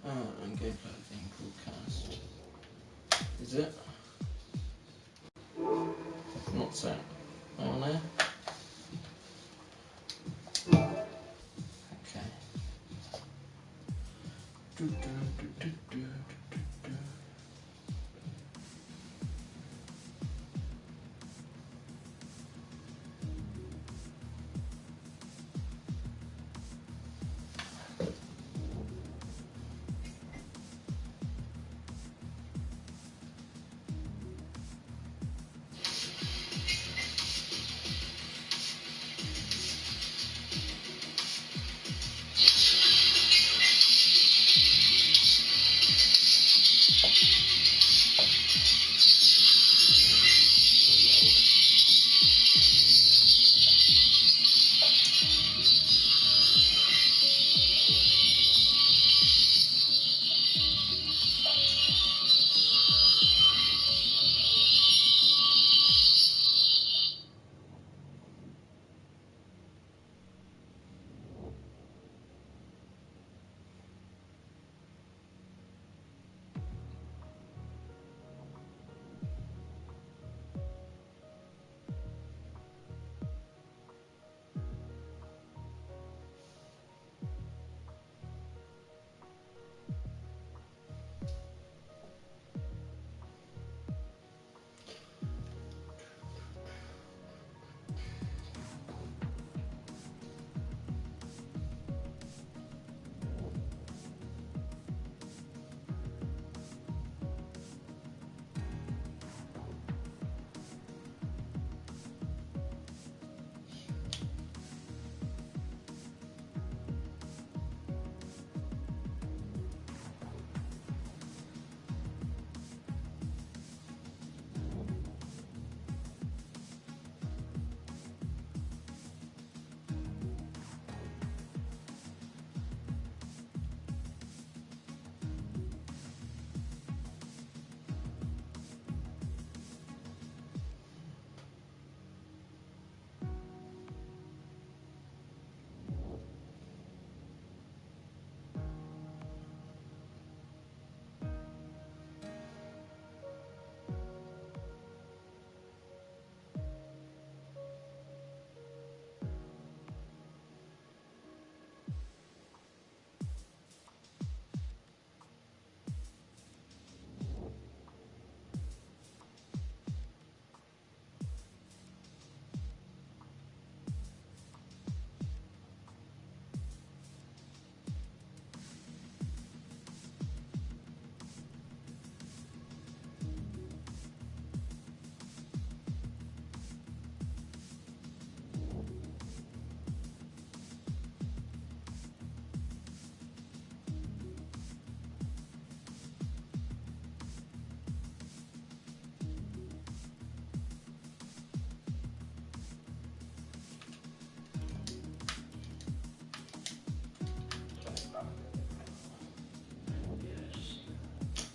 Gameplay thing broadcast. Is it? Not so. On there. Okay.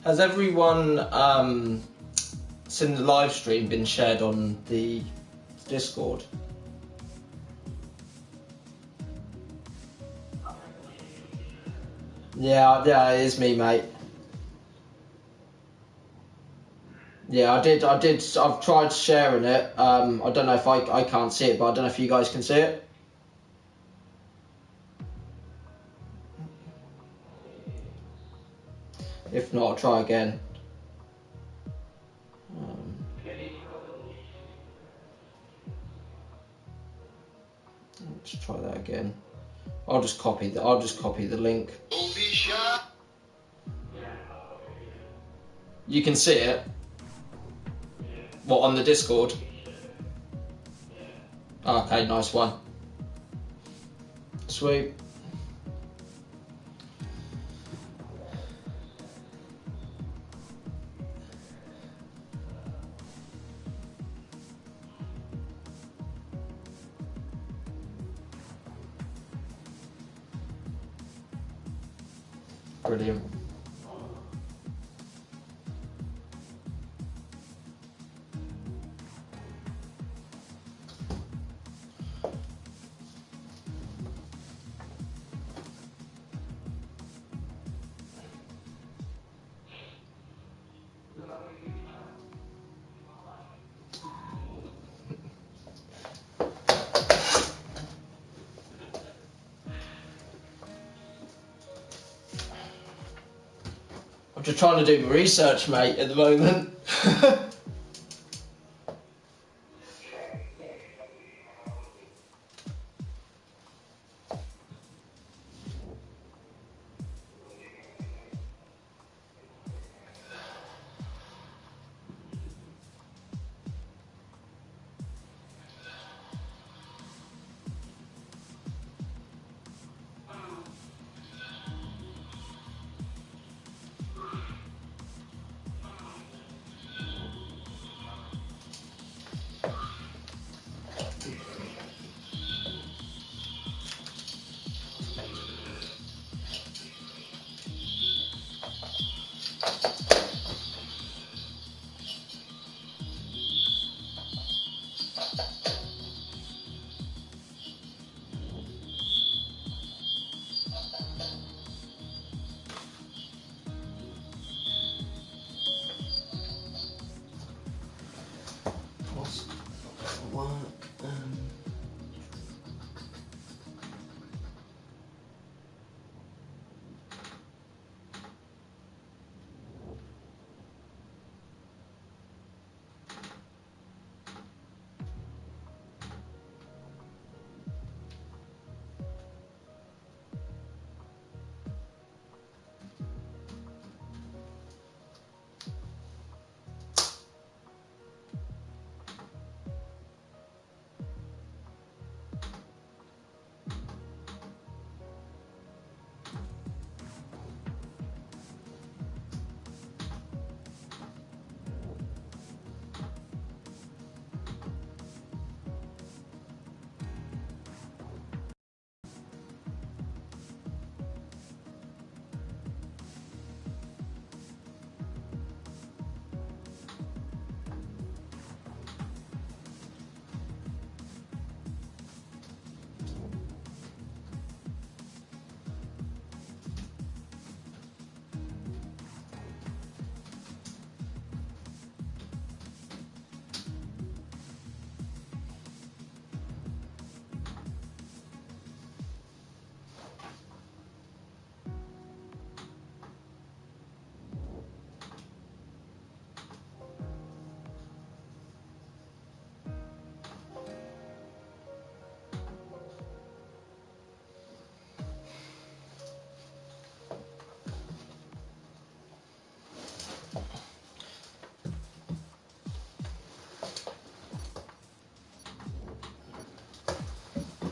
Has everyone seen the live stream been shared on the Discord? Yeah, it is me, mate. Yeah, I did. I've tried sharing it. I don't know if I can't see it, but I don't know if you guys can see it. If not, I'll try again. Let's try that again. I'll just copy the link. You can see it. What, on the Discord? Okay, nice one. Sweet. Brilliant. just trying to do my research, mate, at the moment.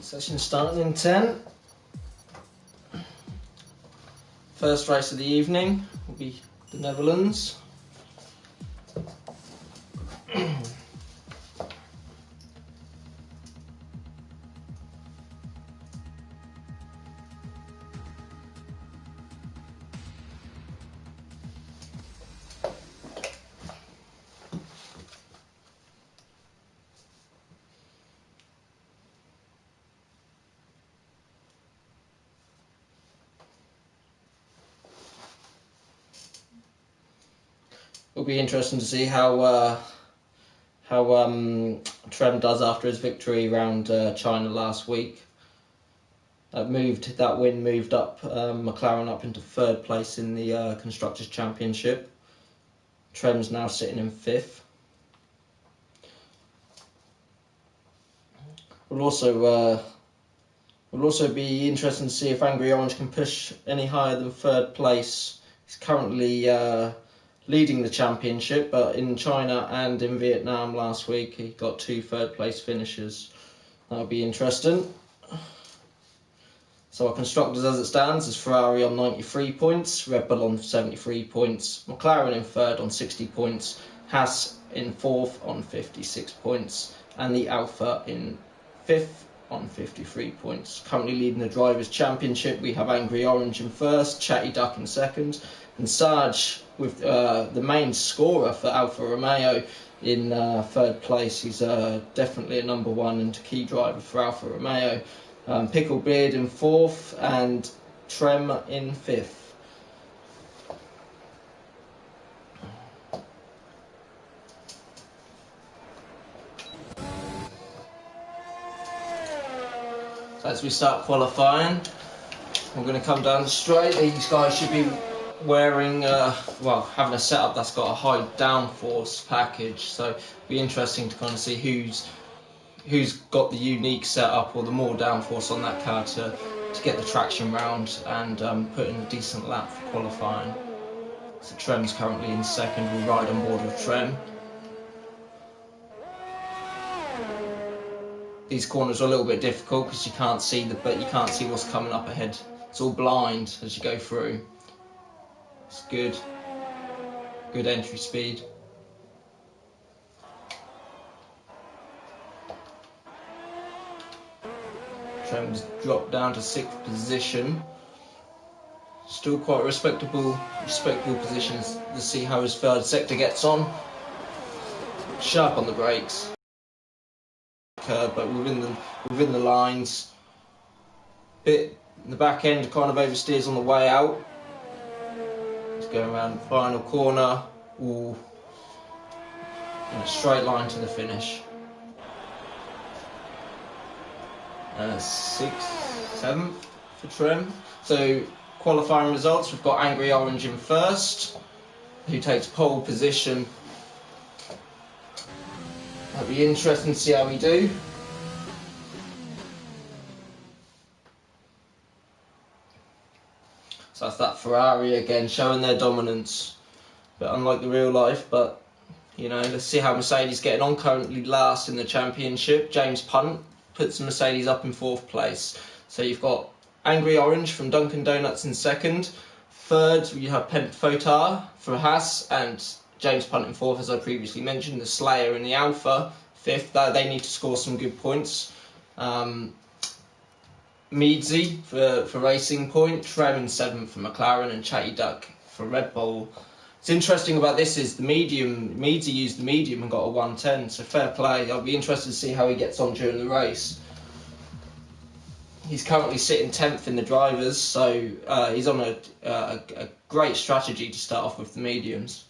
Session starting in 10. First race of the evening will be the Netherlands. It'll be interesting to see how Trem does after his victory around China last week. That win moved up McLaren up into third place in the Constructors' Championship. Trem's now sitting in fifth. We'll also be interesting to see if Angry Orange can push any higher than third place. He's currently leading the championship, but in China and in Vietnam last week he got 2 third place finishes. That'll be interesting. So our constructors as it stands is Ferrari on 93 points, Red Bull on 73 points, McLaren in third on 60 points, Haas in fourth on 56 points, and the Alpha in fifth on 53 points. Currently leading the Drivers' Championship, we have Angry Orange in first, Chatty Duck in second, and Sarge with the main scorer for Alfa Romeo in third place. He's definitely a number one and key driver for Alfa Romeo. Picklebeard in fourth and Trem in fifth. So as we start qualifying, we're going to come down the straight. These guys should be wearing, having a setup that's got a high downforce package, so it'll be interesting to kind of see who's got the unique setup or the more downforce on that car to get the traction round and put in a decent lap for qualifying. So Trem's currently in second. We'll ride on board with Trem. These corners are a little bit difficult because you can't see what's coming up ahead. It's all blind as you go through. It's good entry speed. Trem's dropped down to 6th position. Still quite respectable positions. Let's see how his third sector gets on. Sharp on the brakes. Curve, but within the lines. Bit in the back end, kind of oversteers on the way out. He's going around the final corner. Ooh. In a straight line to the finish. 6th, 7th for Trem. So qualifying results, we've got Angry Orange in first, who takes pole position. That'll be interesting to see how we do. So that's that Ferrari again, showing their dominance. But unlike the real life, but you know, let's see how Mercedes getting on. Currently last in the championship. James Punt puts Mercedes up in 4th place. So you've got Angry Orange from Dunkin' Donuts in second. Third, you have Pent Fotar for Haas and James Punt in 4th, as I previously mentioned. The Slayer in the Alpha, 5th. They need to score some good points. Meadsy for Racing Point, Trem in 7th for McLaren, and Chatty Duck for Red Bull. What's interesting about this is the medium. Meadsy used the medium and got a 110, so fair play. I'll be interested to see how he gets on during the race. He's currently sitting 10th in the drivers, so he's on a great strategy to start off with the mediums.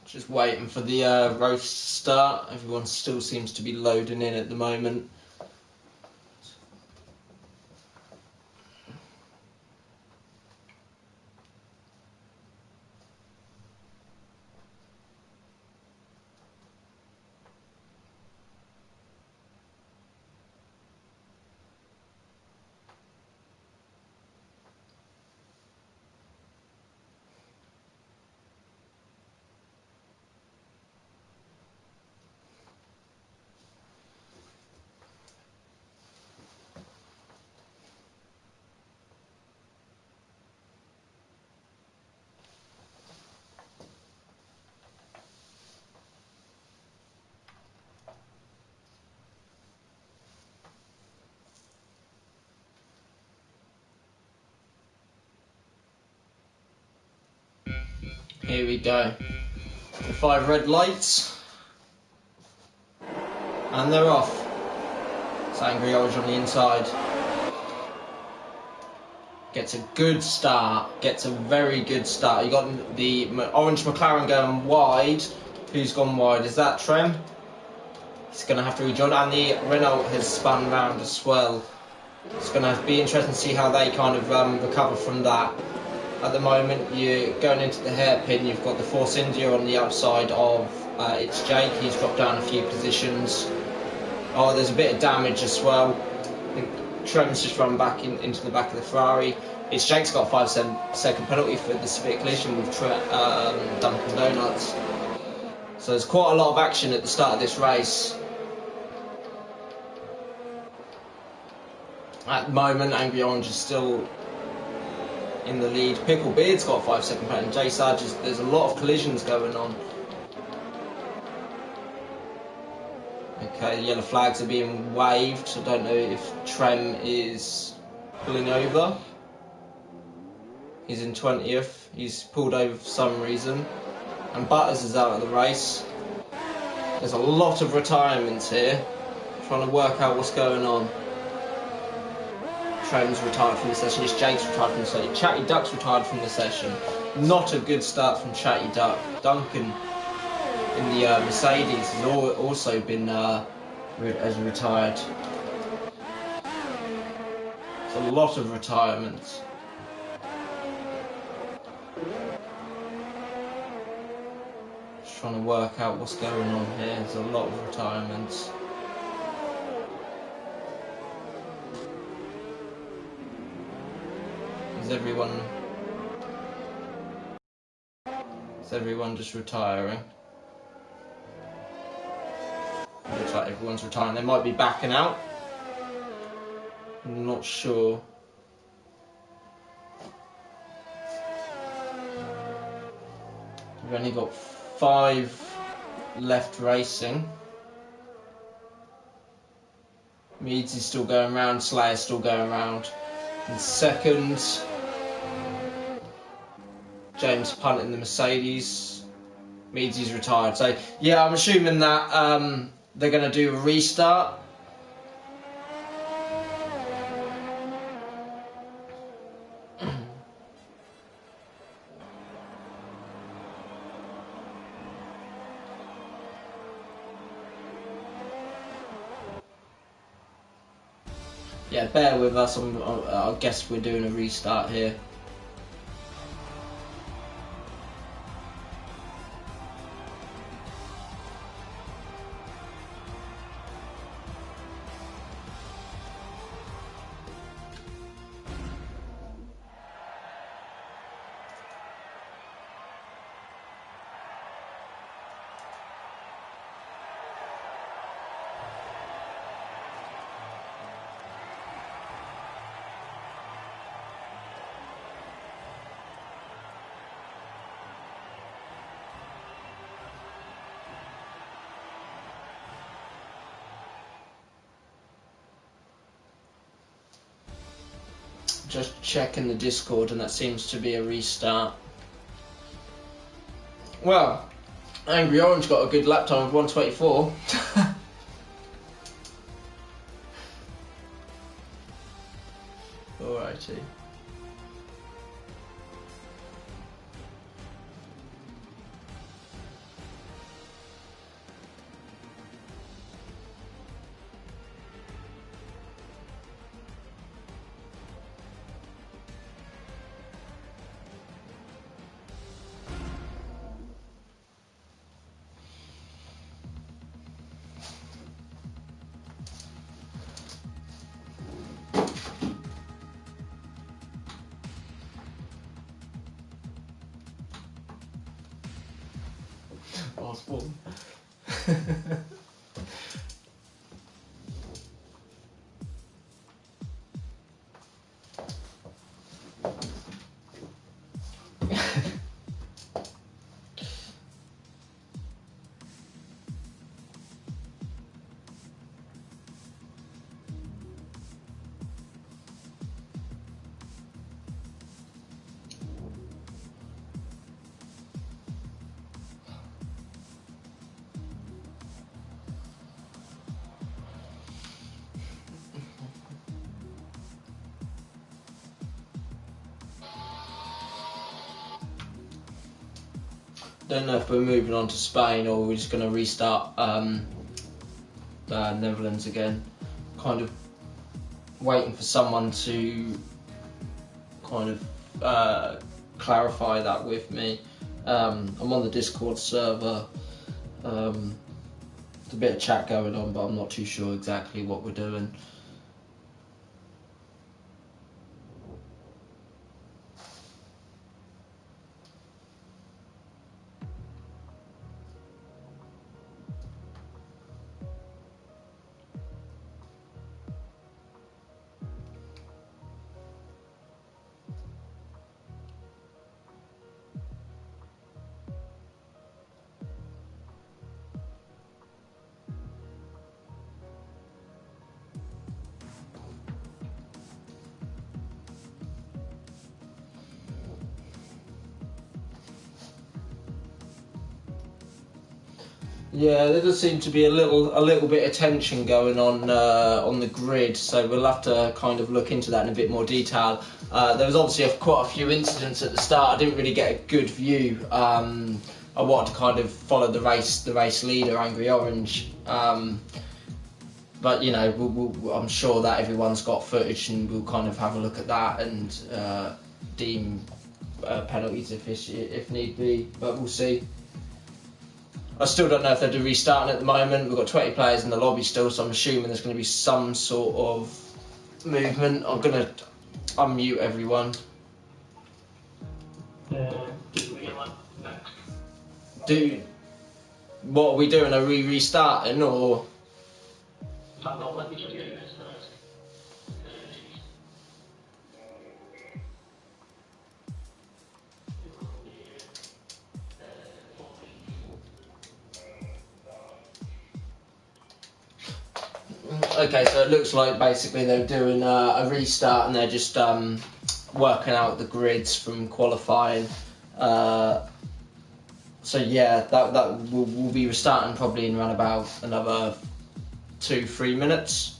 Just waiting for the race to start. Everyone still seems to be loading in at the moment. Here we go. The 5 red lights. And they're off. It's Angry Orange on the inside. Gets a good start. Gets a very good start. You got the orange McLaren going wide. Who's gone wide? Is that Trem? He's going to have to rejoin. And the Renault has spun round as well. It's going to be interesting to see how they kind of recover from that. At the moment, you're going into the hairpin. You've got the Force India on the outside of it's Jake. He's dropped down a few positions. Oh, there's a bit of damage as well. I think Trem's just run back into the back of the Ferrari. It's Jake's got a 5-second penalty for the severe collision with Dunkin' Donuts. So there's quite a lot of action at the start of this race. At the moment, Angry Orange is still in the lead. Pickle Beard's got a 5-second penalty. Jay Sarge, there's a lot of collisions going on. Okay, yellow flags are being waved. I don't know if Trem is pulling over. He's in 20th. He's pulled over for some reason. And Butters is out of the race. There's a lot of retirements here. Trying to work out what's going on. Trem's retired from the session. It's Jake's retired from the session. Chatty Duck's retired from the session. Not a good start from Chatty Duck. Duncan in the Mercedes has also been retired. It's a lot of retirements. Just trying to work out what's going on here. There's a lot of retirements. Is everyone just retiring? Looks like everyone's retiring. They might be backing out. I'm not sure. We've only got 5 left racing. Meads is still going round. Slayer's still going round. In second, James Punt in the Mercedes. Meadsy's retired. So yeah, I'm assuming that they're going to do a restart. Yeah, bear with us. I guess we're doing a restart here. Just checking the Discord, and that seems to be a restart. Well, Angry Orange got a good lap time of 1:24. Alrighty. Last one. Don't know if we're moving on to Spain or we're just going to restart Netherlands again. Kind of waiting for someone to kind of clarify that with me. I'm on the Discord server. There's a bit of chat going on, but I'm not too sure exactly what we're doing. Yeah, there does seem to be a little bit of tension going on the grid, so we'll have to kind of look into that in a bit more detail. There was obviously quite a few incidents at the start. I didn't really get a good view. I wanted to kind of follow the race leader, Angry Orange. But you know, I'm sure that everyone's got footage, and we'll kind of have a look at that and deem penalties if need be. But we'll see. I still don't know if they're restarting at the moment. We've got 20 players in the lobby still, so I'm assuming there's going to be some sort of movement. I'm going to unmute everyone. What are we doing? Are we restarting or? Okay, so it looks like basically they're doing a restart and they're just working out the grids from qualifying. So yeah, that will be restarting probably in around about another 2-3 minutes.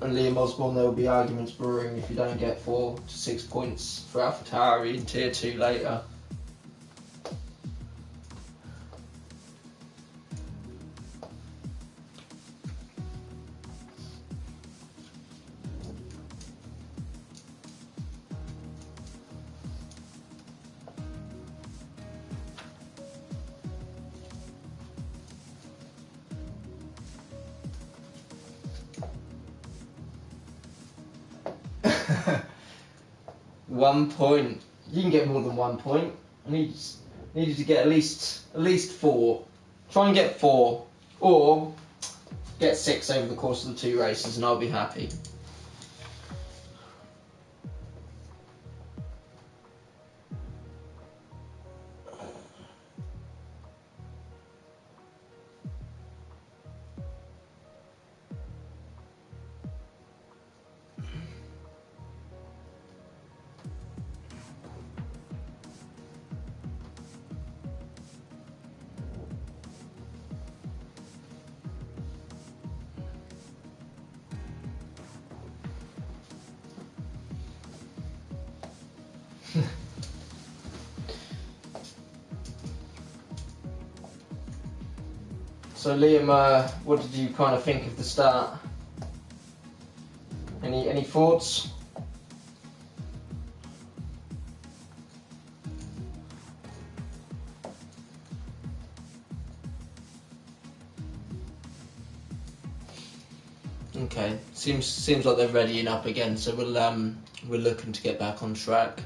And Liam Osborne, there will be arguments brewing if you don't get 4 to 6 points for AlphaTauri in Tier 2 later. One point. You can get more than 1 point. I needed to get at least 4. Try and get 4, or get 6 over the course of the 2 races, and I'll be happy. So Liam, what did you kind of think of the start? Any thoughts? Okay, seems like they're readying up again, so we're looking to get back on track.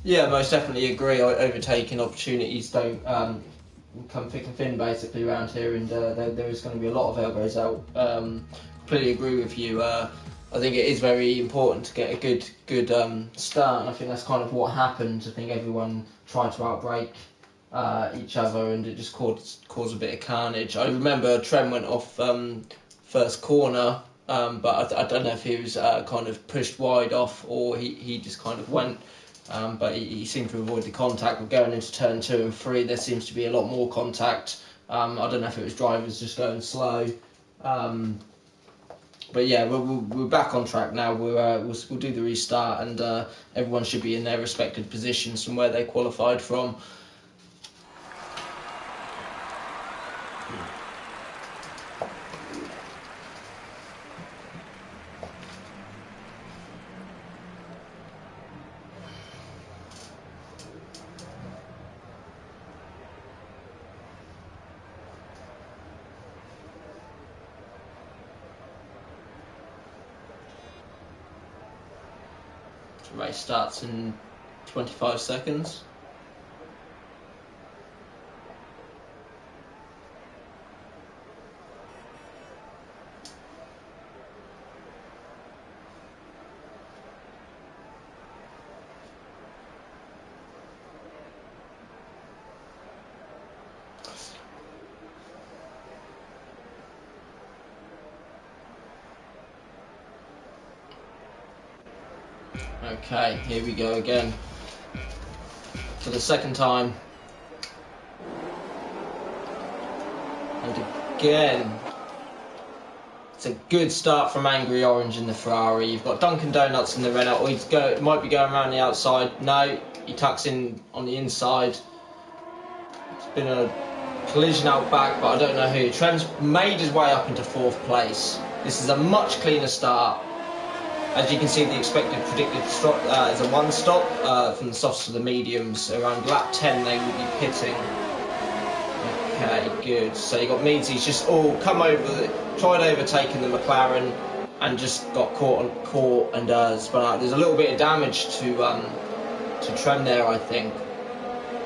Yeah, most definitely agree. Overtaking opportunities don't come thick and thin basically around here, and there is going to be a lot of elbows out. Completely agree with you. I think it is very important to get a good start, and I think that's kind of what happened. I think everyone tried to outbrake each other, and it just caused a bit of carnage. I remember Trem went off first corner, but I don't know if he was kind of pushed wide off or he just kind of went. But he seemed to avoid the contact. But going into turn 2 and 3, there seems to be a lot more contact. I don't know if it was drivers just going slow. But yeah, we're back on track now. We'll do the restart, and everyone should be in their respective positions from where they qualified from. The race starts in 25 seconds. Okay, here we go again. For the second time. And again, it's a good start from Angry Orange in the Ferrari. You've got Dunkin' Donuts in the Renault. He might be going around the outside. No, he tucks in on the inside. It's been a collision out back, but I don't know who. Trem's made his way up into 4th place. This is a much cleaner start. As you can see, the expected predicted stop is a 1 stop from the softs to the mediums. Around lap 10 they will be pitting. Okay, good. So you got Meadsy's just come over, tried overtaking the McLaren and just got caught and spun out. There's a little bit of damage to Trem there, I think.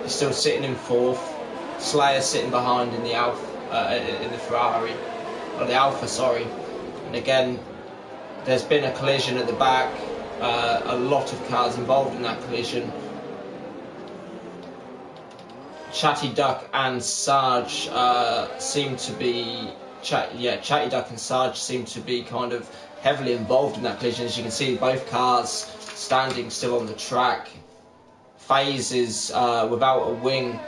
He's still sitting in 4th. Slayer's sitting behind in the in the Ferrari, or the Alpha, sorry. And again, there's been a collision at the back, a lot of cars involved in that collision. Chatty Duck and Sarge seem to be, Chatty Duck and Sarge seem to be kind of heavily involved in that collision. As you can see, both cars standing still on the track. FaZe is without a wing.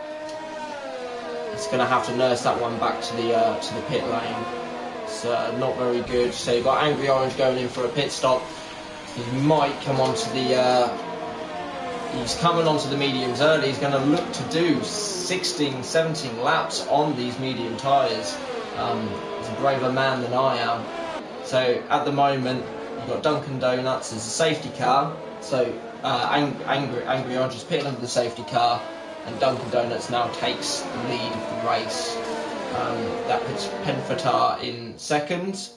It's going to have to nurse that one back to the pit lane. It's not very good. So you've got Angry Orange going in for a pit stop. He might come onto the... he's coming onto the mediums early. He's going to look to do 16, 17 laps on these medium tyres. He's a braver man than I am. So at the moment, you've got Dunkin' Donuts as a safety car. So Angry Orange is pitting under the safety car, and Dunkin' Donuts now takes the lead of the race. That puts Penfatar in 2nd,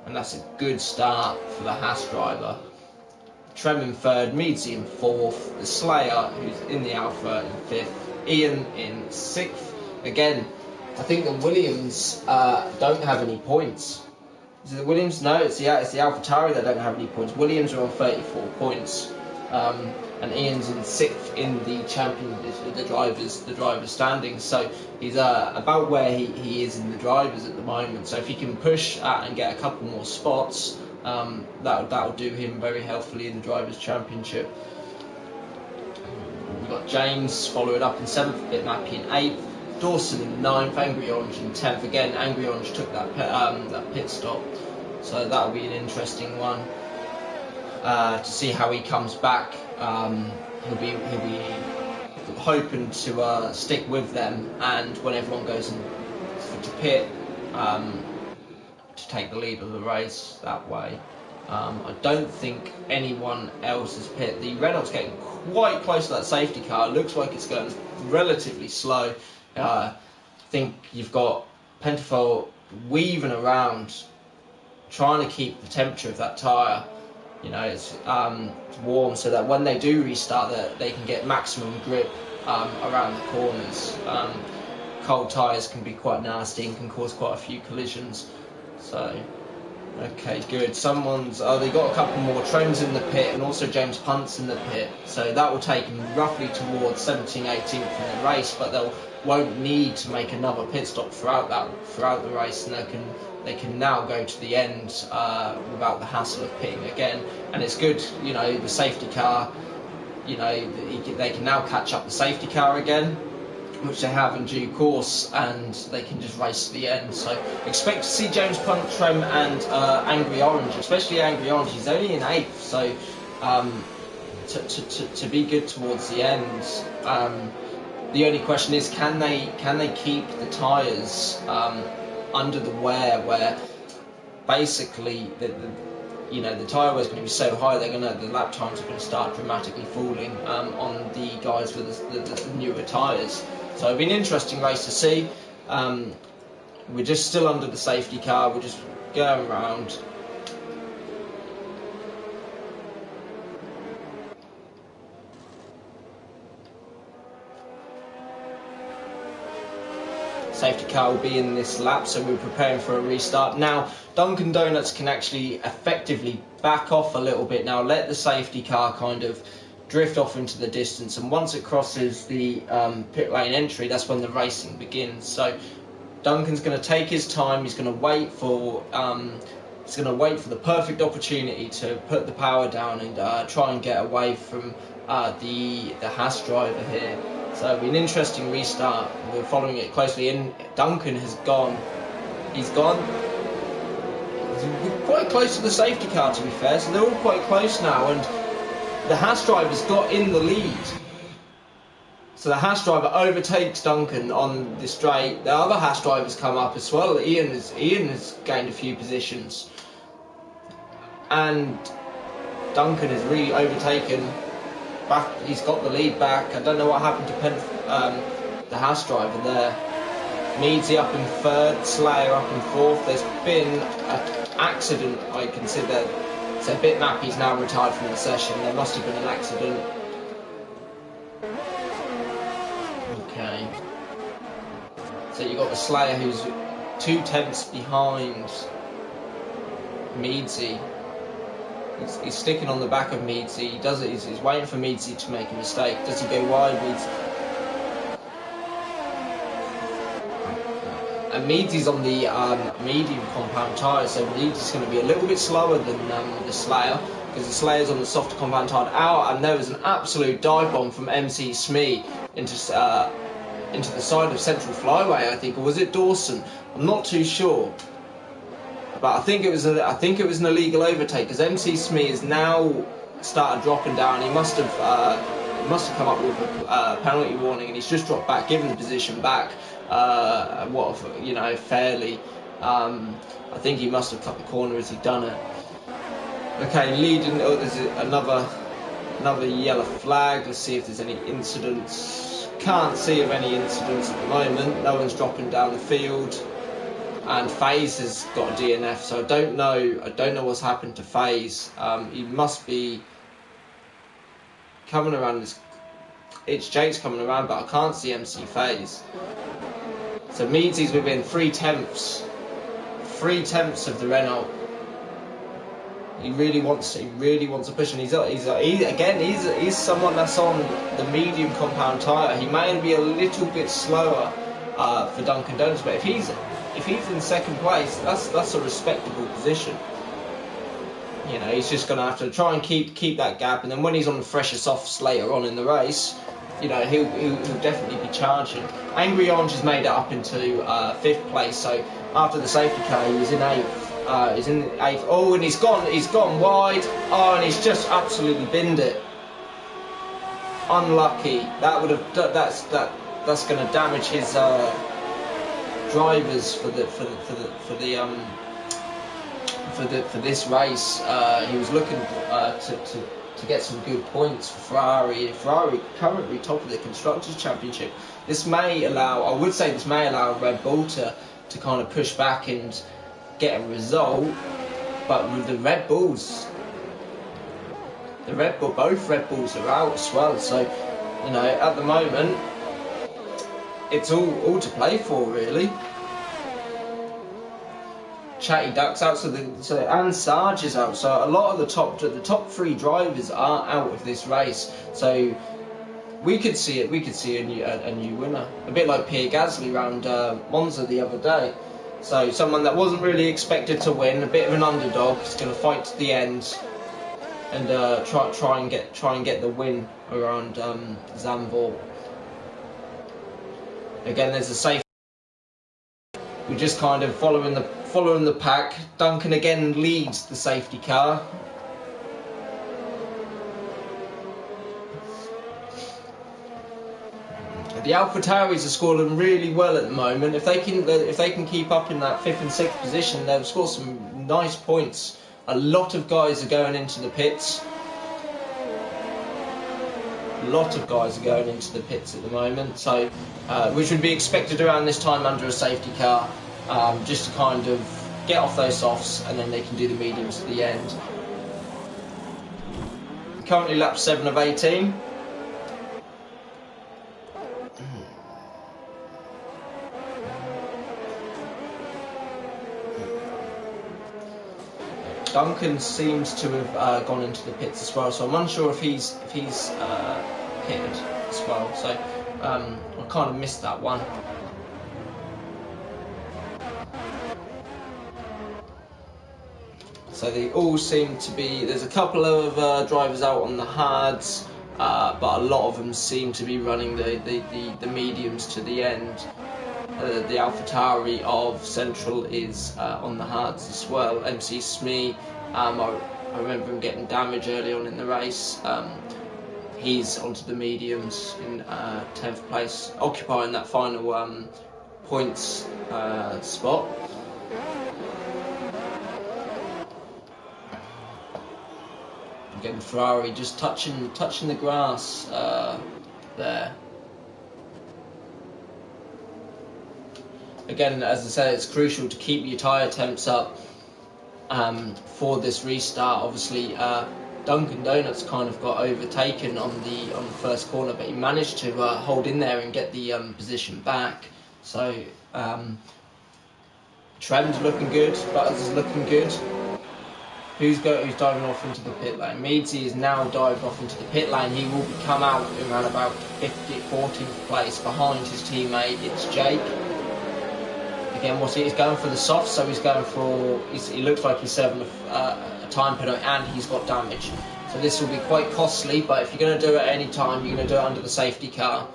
and that's a good start for the Haas driver. Trem in 3rd, Meadsy in 4th, the Slayer, who's in the Alpha, in 5th, Ian in 6th. Again, I think the Williams don't have any points. Is it the Williams? No, it's the AlphaTauri that don't have any points. Williams are on 34 points. And Ian's in 6th in the the drivers standings. So he's about where he is in the drivers at the moment. So if he can push and get a couple more spots, that'll do him very helpfully in the drivers' championship. We've got James following up in 7th, Bitmappy in 8th, Dawson in 9th, Angry Orange in 10th. Again, Angry Orange took that pit stop, so that'll be an interesting one. To see how he comes back. He'll be hoping to stick with them, and when everyone goes to pit, to take the lead of the race that way. I don't think anyone else is pit. The Renault's getting quite close to that safety car. It looks like it's going relatively slow. I think you've got Pentafol weaving around, trying to keep the temperature of that tyre. You know, it's warm, so that when they do restart, they can get maximum grip around the corners. Cold tyres can be quite nasty and can cause quite a few collisions. So Okay, good. Someone's. Oh, they got a couple more. Trent's in the pit, and also James Hunt's in the pit. So that will take them roughly towards 17th, 18th in the race. But they won't need to make another pit stop throughout the race, and they can now go to the end without the hassle of pitting again. And it's good, you know, the safety car. You know, they can now catch up the safety car again, which they have in due course, and they can just race to the end. So expect to see James Trem and Angry Orange, especially Angry Orange. He's only in 8th, so to be good towards the end. The only question is, can they keep the tyres under the wear, where basically the tyre wear is going to be so high, the lap times are going to start dramatically falling on the guys with the newer tyres. So it'll be an interesting race to see. We're just still under the safety car. We're just going around. Safety car will be in this lap, so we're preparing for a restart. Now, Dunkin' Donuts can actually effectively back off a little bit now, let the safety car kind of drift off into the distance, and once it crosses the pit lane entry, that's when the racing begins. So Duncan's going to take his time. He's going to wait for the perfect opportunity to put the power down and try and get away from the Haas driver here. So it'll be an interesting restart. We're following it closely. And Duncan has gone. He's gone. He's quite close to the safety car, to be fair. So they're all quite close now, and the Haas driver's got in the lead. So the Haas driver overtakes Duncan on the straight. The other Haas drivers come up as well. Ian has gained a few positions, and Duncan is really overtaken. Back, he's got the lead back. I don't know what happened to the Haas driver there. Meadsy up in 3rd, Slayer up in 4th. There's been an accident, I consider. So Bitmappy's now retired from the session. There must have been an accident. Okay. So you've got the Slayer who's 2/10 behind Meadsy. He's sticking on the back of Meadsy. He does it. He's waiting for Meadsy to make a mistake. Does he go wide? And Meadsy's on the medium compound tyre, so Meadsy's going to be a little bit slower than the Slayer, because the Slayer's on the softer compound tyre out. And there was an absolute dive bomb from MC Smee into the side of Central Flyway, I think, or was it Dawson? I'm not too sure. But I think it was an illegal overtake, because MC Smee has now started dropping down. He must have come up with a penalty warning, and he's just dropped back, given the position back. Fairly. I think he must have cut the corner as he'd done it. Okay, leading. Oh, there's another yellow flag. Let's see if there's any incidents. Can't see of any incidents at the moment. No one's dropping down the field. And FaZe has got a DNF, so I don't know what's happened to FaZe. He must be coming around this. It's Jake's coming around, but I can't see MC FaZe. So Meadsy's within 3/10 of the Renault. He really wants to push, and he's someone that's on the medium compound tyre. He may be a little bit slower for Dunkin' Donuts, but if he's in 2nd place, that's a respectable position. You know, he's just going to have to try and keep that gap, and then when he's on the fresher softs later on in the race, you know, he'll definitely be charging. Angry Orange has made it up into 5th place, so after the safety car he was in 8th. He's in 8th. Oh, and he's gone wide. Oh, and he's just absolutely binned it. Unlucky. That's going to damage his drivers for this race. He was looking to get some good points for Ferrari. Ferrari currently top of the Constructors' Championship. This may allow Red Bull to kind of push back and get a result, but with the Red Bulls, both Red Bulls are out as well. So, you know, at the moment, it's all to play for, really. Chatty Duck's out, and Sarge is out. So a lot of the top 3 drivers are out of this race. So we could see it. We could see a new winner, a bit like Pierre Gasly round Monza the other day. So someone that wasn't really expected to win, a bit of an underdog, is going to fight to the end and try and get the win around Zandvoort. Again, there's a safe. We're just kind of following the pack. Duncan again leads the safety car. The AlphaTauris are scoring really well at the moment. If they can keep up in that 5th and 6th position, they'll score some nice points. A lot of guys are going into the pits. A lot of guys are going into the pits at the moment, so which would be expected around this time under a safety car, just to kind of get off those softs, and then they can do the mediums at the end. Currently lap 7 of 18. Duncan seems to have gone into the pits as well, so I'm unsure if he's pitted as well. So I kind of missed that one. So they all seem to be. There's a couple of drivers out on the hards, but a lot of them seem to be running the mediums to the end. The AlphaTauri of Central is on the hards as well. MC Smee, I remember him getting damage early on in the race. He's onto the mediums in 10th place, occupying that final points spot. Again, Ferrari just touching the grass there. Again, as I said, it's crucial to keep your tyre temps up for this restart. Obviously, Dunkin' Donuts kind of got overtaken on the first corner, but he managed to hold in there and get the position back. So Trem's looking good, Butters is looking good. Who's diving off into the pit lane? Meadsy is now dived off into the pit lane. He will come out around about 14th place behind his teammate. It's Jake. Again, he's going for the soft, so he's going for. He looks like he's serving a time penalty, and he's got damage. So this will be quite costly. But if you're going to do it at any time, you're going to do it under the safety car.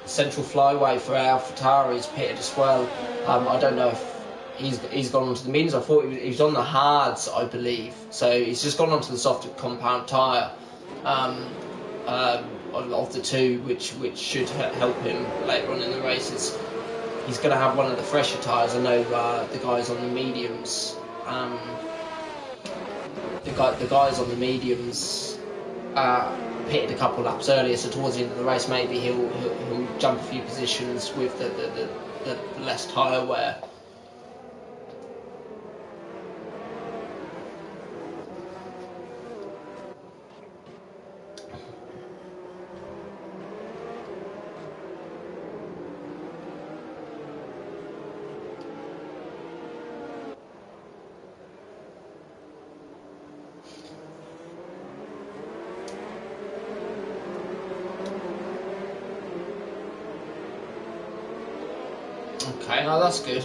Central flyway for AlphaTauri is pitted as well. I don't know if he's gone onto the mediums. I thought he was on the hards, I believe. So he's just gone onto the soft compound tyre of the two, which should help him later on in the races. He's going to have one of the fresher tyres. I know the guys on the mediums. The guys on the mediums pitted a couple laps earlier, so towards the end of the race, maybe he'll jump a few positions with the less tyre wear. Okay, now that's good.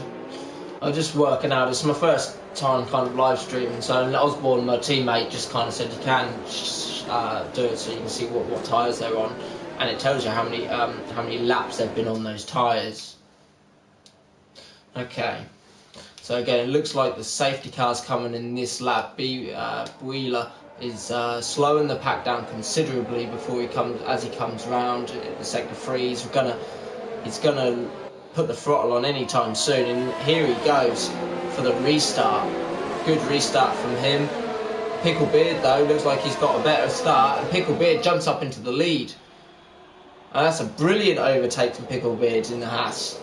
I was just working out. It's my first time kind of live streaming, so Osborne, my teammate, just kind of said you can do it so you can see what tyres they're on, and it tells you how many laps they've been on those tyres. Okay, so again, it looks like the safety car's coming in this lap. Wheeler is slowing the pack down considerably before he comes round the sector 3. He's gonna put the throttle on any time soon, and here he goes for the restart. Good restart from him. Picklebeard though looks like he's got a better start, and Picklebeard jumps up into the lead. And that's a brilliant overtake from Picklebeard in the Haas.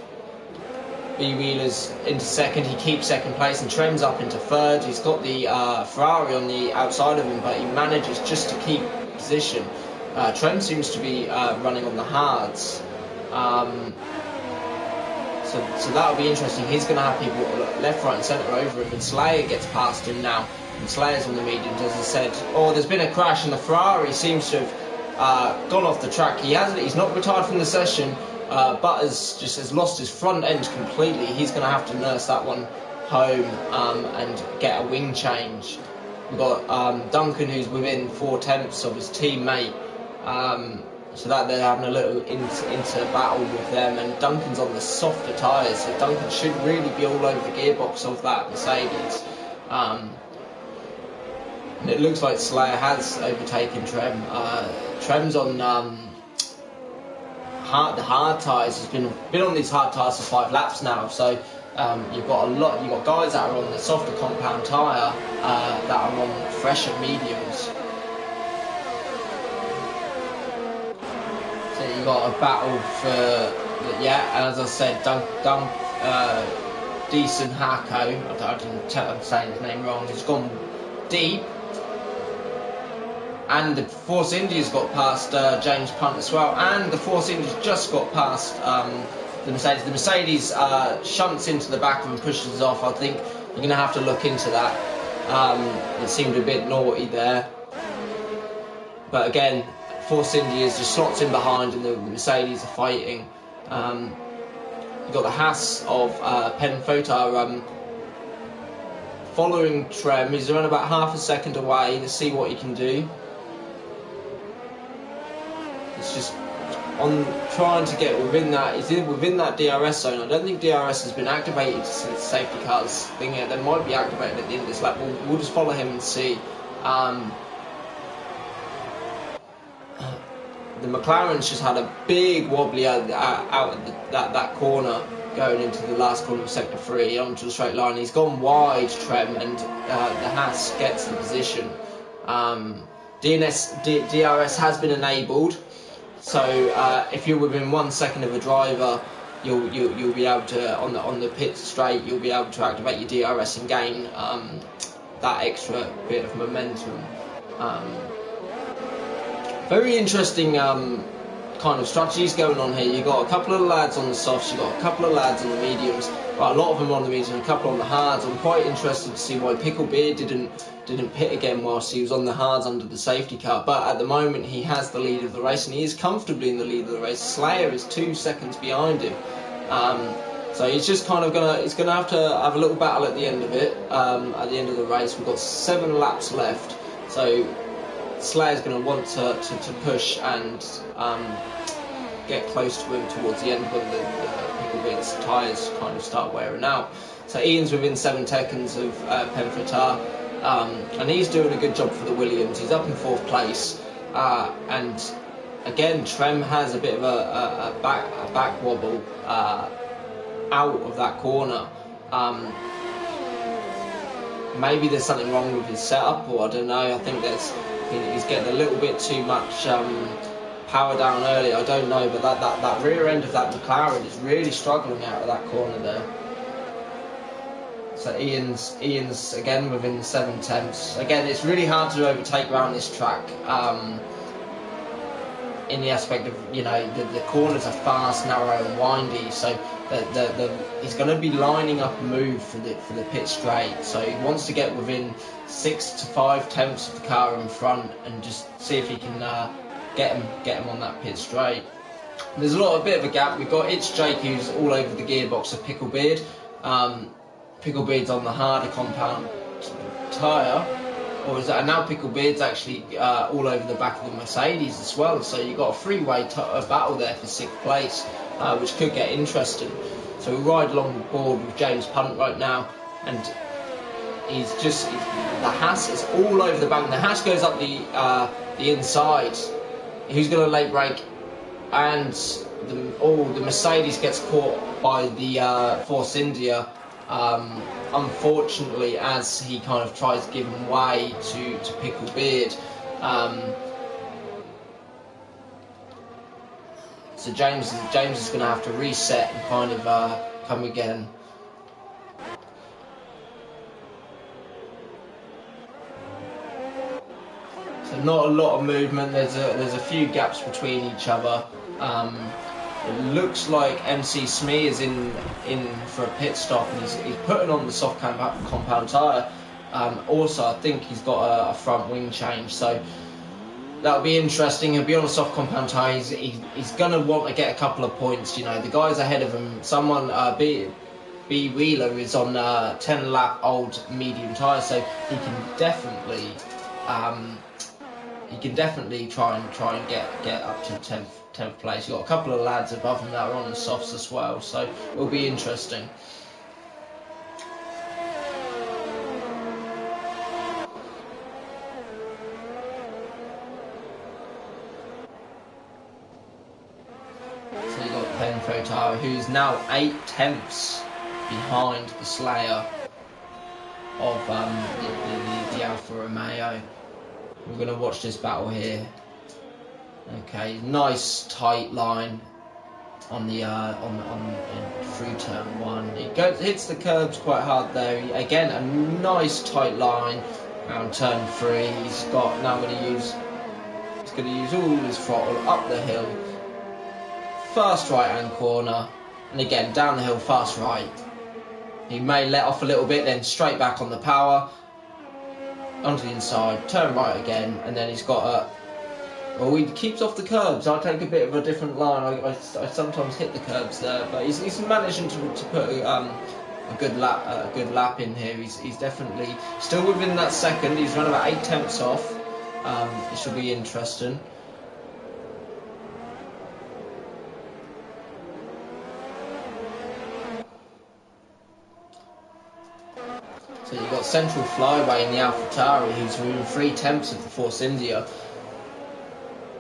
B Wheeler's into second, he keeps second place, and Trem's up into third. He's got the Ferrari on the outside of him, but he manages just to keep position. Trem seems to be running on the hards. So that'll be interesting. He's going to have people left, right and centre over him, and Slayer gets past him now, and Slayer's on the mediums, as I said. Oh, there's been a crash, and the Ferrari seems to have gone off the track. He's not retired from the session, but has lost his front end completely. He's going to have to nurse that one home and get a wing change. We've got Duncan, who's within 4/10 of his teammate, so that they're having a little into battle with them, and Duncan's on the softer tyres, so Duncan should really be all over the gearbox of that Mercedes. And it looks like Slayer has overtaken Trem. Trem's on the hard tyres. He's been on these hard tyres for 5 laps now, so you've got guys that are on the softer compound tyre that are on fresher mediums. So you've got a battle for and as I said, Decent Hako. I'm saying his name wrong. He's gone deep. And the Force India's got past James Punt as well, and the Force India's just got past the Mercedes. The Mercedes shunts into the back of him and pushes off. I think you're going to have to look into that. It seemed a bit naughty there. But again, Force India's just slots in behind, and the Mercedes are fighting. You've got the Haas of Pen Photar following Trem. He's around about half a second away to see what he can do. It's just on trying to get within that. He's within that DRS zone. I don't think DRS has been activated since safety cars thing. They might be activated at the end of this lap. We'll just follow him and see. The McLaren's just had a big wobbly out of that corner going into the last corner of sector 3 onto the straight line. He's gone wide, Trem, and the Haas gets the position. DRS has been enabled, so if you're within 1 second of a driver, you'll be able to on the pit straight. You'll be able to activate your DRS and gain that extra bit of momentum. Very interesting kind of strategies going on here. You've got a couple of lads on the softs, you've got a couple of lads on the mediums, well, a lot of them on the mediums, a couple on the hards. I'm quite interested to see why Picklebeard didn't pit again whilst he was on the hards under the safety car. But at the moment he has the lead of the race, and he is comfortably in the lead of the race. Slayer is 2 seconds behind him. So he's just kind of gonna have to have a little battle at the end of it. At the end of the race, we've got 7 laps left, so Slayer's going to want to push and get close to him towards the end when the Picklebeard's tyres kind of start wearing out. So Ian's within 7 seconds of Penfretar, and he's doing a good job for the Williams. He's up in 4th place, and again Trem has a bit of a back wobble out of that corner. Maybe there's something wrong with his setup, or I don't know. I think he's getting a little bit too much power down early. I don't know, but that rear end of that McLaren is really struggling out of that corner there. So Ian's again within 7/10. Again, it's really hard to overtake around this track. In the aspect of, you know, the corners are fast, narrow and windy, so he's going to be lining up a move for the pit straight. So he wants to get within 6 to 5 tenths of the car in front and just see if he can get him on that pit straight. There's a bit of a gap. We've got It's Jake, who's all over the gearbox of Picklebeard. Picklebeard's on the harder compound tyre. Or is that, and now Picklebeard's actually all over the back of the Mercedes as well. So you've got a 3-way battle there for 6th place, which could get interesting. So we ride along the board with James Punt right now, and the Haas is all over the back. And the Haas goes up the inside. Who's going to late brake? And the Mercedes gets caught by the Force India. Unfortunately, as he kind of tries to give him way to Picklebeard. So James is going to have to reset and kind of come again. So not a lot of movement. There's a few gaps between each other. It looks like MC Smee is in for a pit stop, and he's putting on the soft compound tyre. Also, I think he's got a front wing change, so that'll be interesting. He'll be on a soft compound tyre. He's going to want to get a couple of points. You know, the guys ahead of him, someone, B Wheeler is on 10 lap old medium tyre, so he can definitely try and get up to 10th place. You've got a couple of lads above him that are on the softs as well, so it'll be interesting. So you've got Penfo, who's now 8 tenths behind the Slayer of the Alfa Romeo. We're going to watch this battle here. Okay, nice tight line on the through turn 1. It hits the curbs quite hard there. Again, a nice tight line around turn 3. He's going to use all his throttle up the hill. Fast right hand corner, and again down the hill, fast right. He may let off a little bit, then straight back on the power onto the inside, turn right again, and then he's got he keeps off the curbs. I take a bit of a different line. I sometimes hit the curbs there, but he's managing to put a good lap in here. He's definitely still within that second. He's run about 8 tenths off. It should be interesting. So you've got Central Flyway in the AlphaTauri, who's within 3 tenths of the Force India,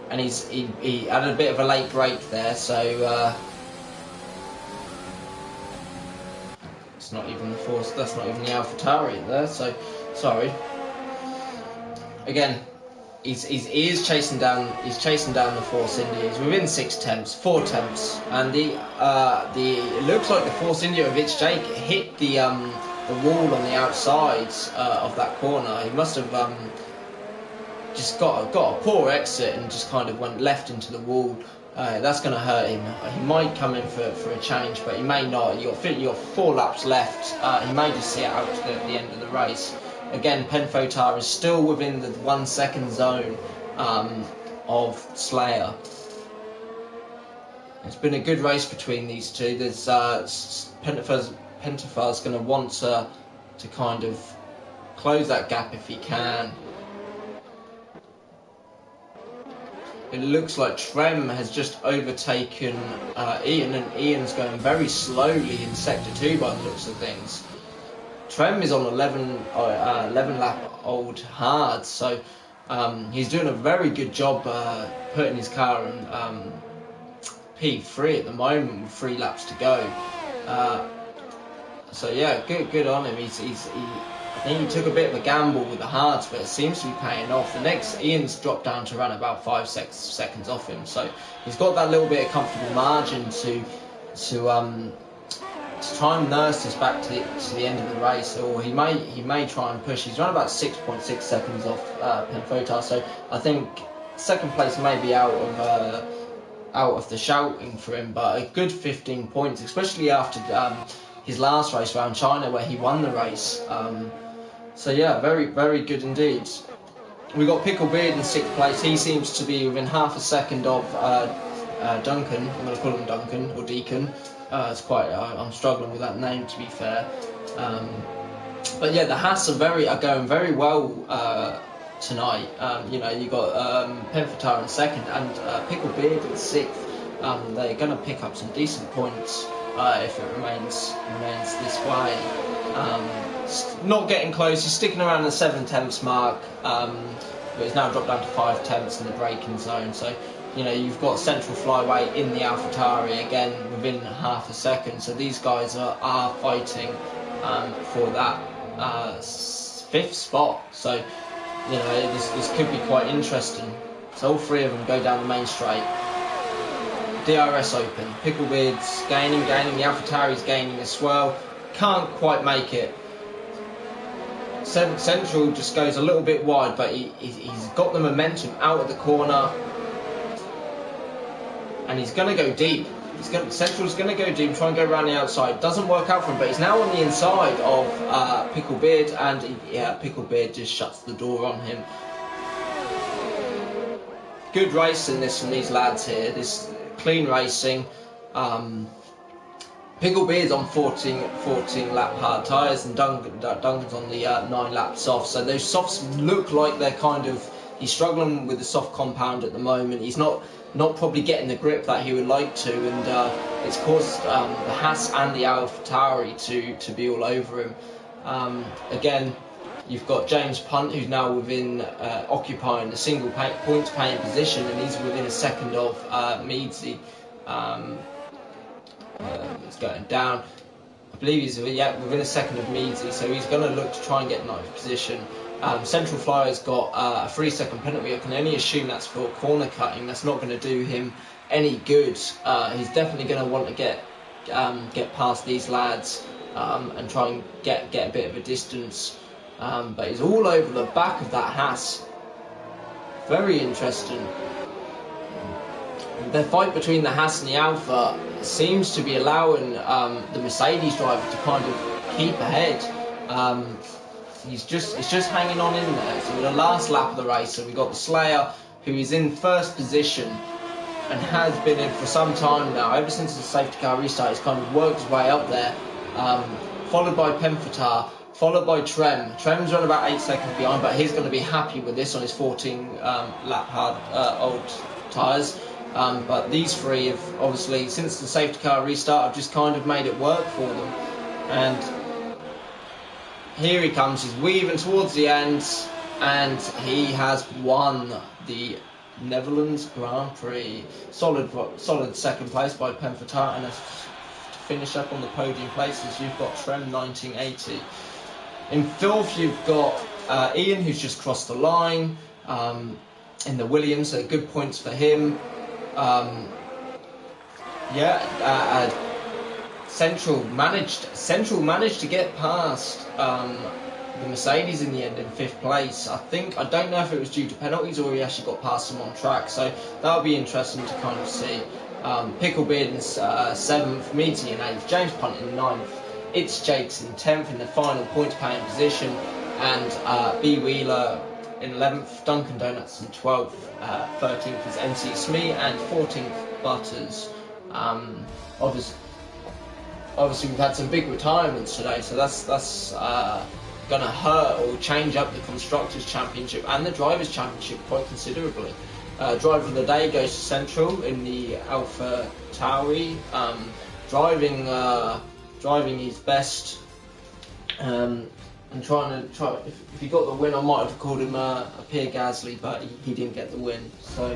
and he had a bit of a late break there, so it's not even the Force. That's not even the AlphaTauri there. So sorry. Again, he is chasing down. He's chasing down the Force India. He's within 6 tenths, 4 tenths, and it looks like the Force India of Itch Jake hit the wall on the outsides of that corner. He must have just got a poor exit and just kind of went left into the wall. That's going to hurt him. He might come in for a change, but he may not. You got 4 laps left. He may just see it out to the end of the race. Again, Penfotar is still within the 1 second zone of Slayer. It's been a good race between these two. There's Pentofar's going to want to kind of close that gap if he can. It looks like Trem has just overtaken Ian, and Ian's going very slowly in Sector 2 by the looks of things. Trem is on 11 lap old hard, so he's doing a very good job putting his car in P3 at the moment with 3 laps to go. So yeah, good on him. I think he took a bit of a gamble with the hards, but it seems to be paying off. The next, Ian's dropped down to run about 5 seconds off him, so he's got that little bit of comfortable margin to try and nurse this back to the end of the race, or he may try and push. He's run about 6.6 seconds off Penfotar, so I think second place may be out of the shouting for him, but a good 15 points, especially after his last race around China where he won the race. So yeah, very, very good indeed. We got Picklebeard in 6th place. He seems to be within half a second of Duncan. I'm going to call him Duncan or Deacon. It's quite. I'm struggling with that name, to be fair. But yeah, the Haas are going very well tonight. You got Penfotar in 2nd and Picklebeard in 6th. They're going to pick up some decent points if it remains this way. Not getting close. He's sticking around the 7 tenths mark, but he's now dropped down to 5 tenths in the braking zone. So, you've got Central Flyway in the AlphaTauri again within half a second. So these guys are fighting for that 5th spot. So, this could be quite interesting. So all 3 of them go down the main straight. DRS open. Picklebeard's gaining. The AlphaTauri's gaining as well. Can't quite make it. Central just goes a little bit wide, but he's got the momentum out of the corner, and he's going to go deep. Central's going to go deep, try and go around the outside. Doesn't work out for him, but he's now on the inside of Picklebeard, and Picklebeard just shuts the door on him. Good racing this from these lads here. This clean racing. Picklebeard's on 14 lap hard tyres, and Duncan's on the 9 lap soft. So those softs look like they're he's struggling with the soft compound at the moment. He's not probably getting the grip that he would like to, and it's caused the Haas and the AlphaTauri to be all over him. Again, you've got James Punt, who's now within occupying the single points paying position, and he's within a second of Meadsy. It's going down. I believe he's within a second of Meadsy, so he's going to look to try and get ninth position. Central Flyer's got a 3-second penalty. I can only assume that's for corner cutting. That's not going to do him any good. He's definitely going to want to get past these lads and try and get a bit of a distance. But he's all over the back of that Haas. Very interesting. The fight between the Haas and the Alpha seems to be allowing the Mercedes driver to kind of keep ahead. It's just hanging on in there. So in the last lap of the race, so we got the Slayer, who is in first position and has been in for some time now. Ever since the safety car restart, he's kind of worked his way up there. Followed by Pemfatar, followed by Trem. Trem's run about 8 seconds behind, but he's going to be happy with this on his 14 lap hard old tyres. But these three have obviously, since the safety car restart, have just kind of made it work for them. And here he comes, he's weaving towards the end, and he has won the Netherlands Grand Prix. Solid second place by Pemfatar, and to finish up on the podium places, you've got Trem 1980. In fourth, you've got Ian, who's just crossed the line in the Williams, so good points for him. Central managed to get past the Mercedes in the end in 5th place. I don't know if it was due to penalties or he actually got past them on track, so that'll be interesting to kind of see. Picklebeard in 7th, Meadsy in 8th, James Punt in 9th, It's Jakes in 10th in the final points paying position, and B Wheeler in 11th, Duncan Donuts in 12th, 13th is NC Smee, and 14th Butters. Obviously we've had some big retirements today, so that's going to hurt or change up the Constructors' Championship and the Drivers' Championship quite considerably. Driver of the day goes to Central in the AlphaTauri, driving his best, and trying to if he got the win, I might have called him a Pierre Gasly, but he didn't get the win. So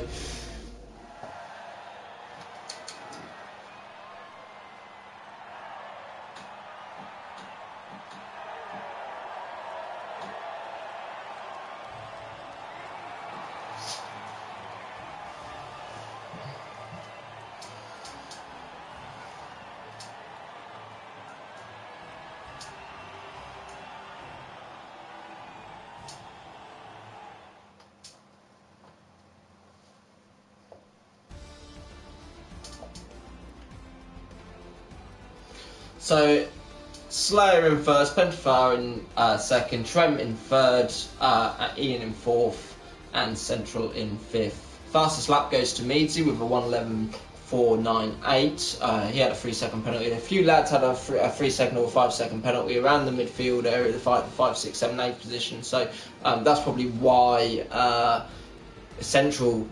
So, Slayer in first, Pentaphar in second, Trem in third, Ian in fourth, and Central in fifth. Fastest lap goes to Meadsy with a 1:11.498. He had a 3-second penalty. A few lads had a 3-second or 5-second penalty around the midfield area, the 5, 6, 7, 8 position. So that's probably why Central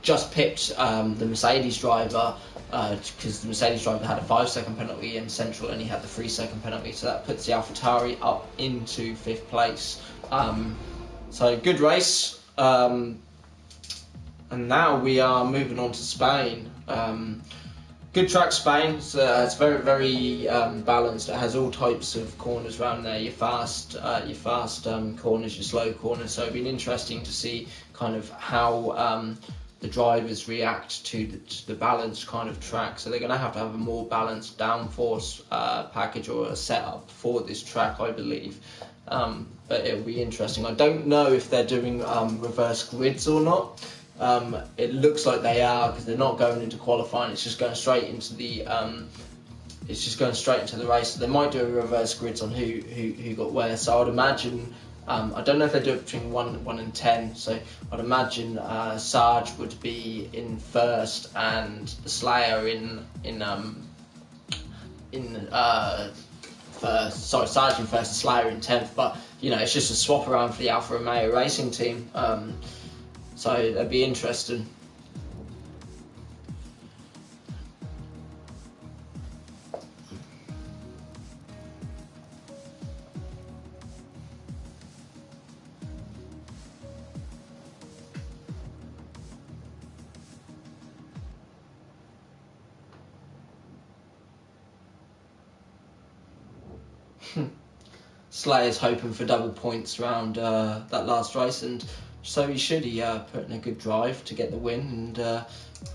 just picked the Mercedes driver, because the Mercedes driver had a 5-second penalty and Central only had the 3-second penalty, so that puts the AlphaTauri up into 5th place. So good race, and now we are moving on to Spain. Good track, Spain. It's very, very balanced. It has all types of corners around there. Your fast corners, your slow corners. So it'll be interesting to see kind of how the drivers react to the balanced kind of track. So they're going to have a more balanced downforce package or a setup for this track, I believe. But it'll be interesting. I don't know if they're doing reverse grids or not. It looks like they are, because they're not going into qualifying. It's just going straight into the race. So they might do a reverse grids on who got where. So I'd imagine, I don't know if they do it between 1 and 10. So I'd imagine Sarge would be in first and Slayer in first. Sorry, Sarge in first and Slayer in 10th. But it's just a swap around for the Alfa Romeo racing team. So that'd be interesting. Slayer's hoping for double points around that last race, and so he should. He put in a good drive to get the win, and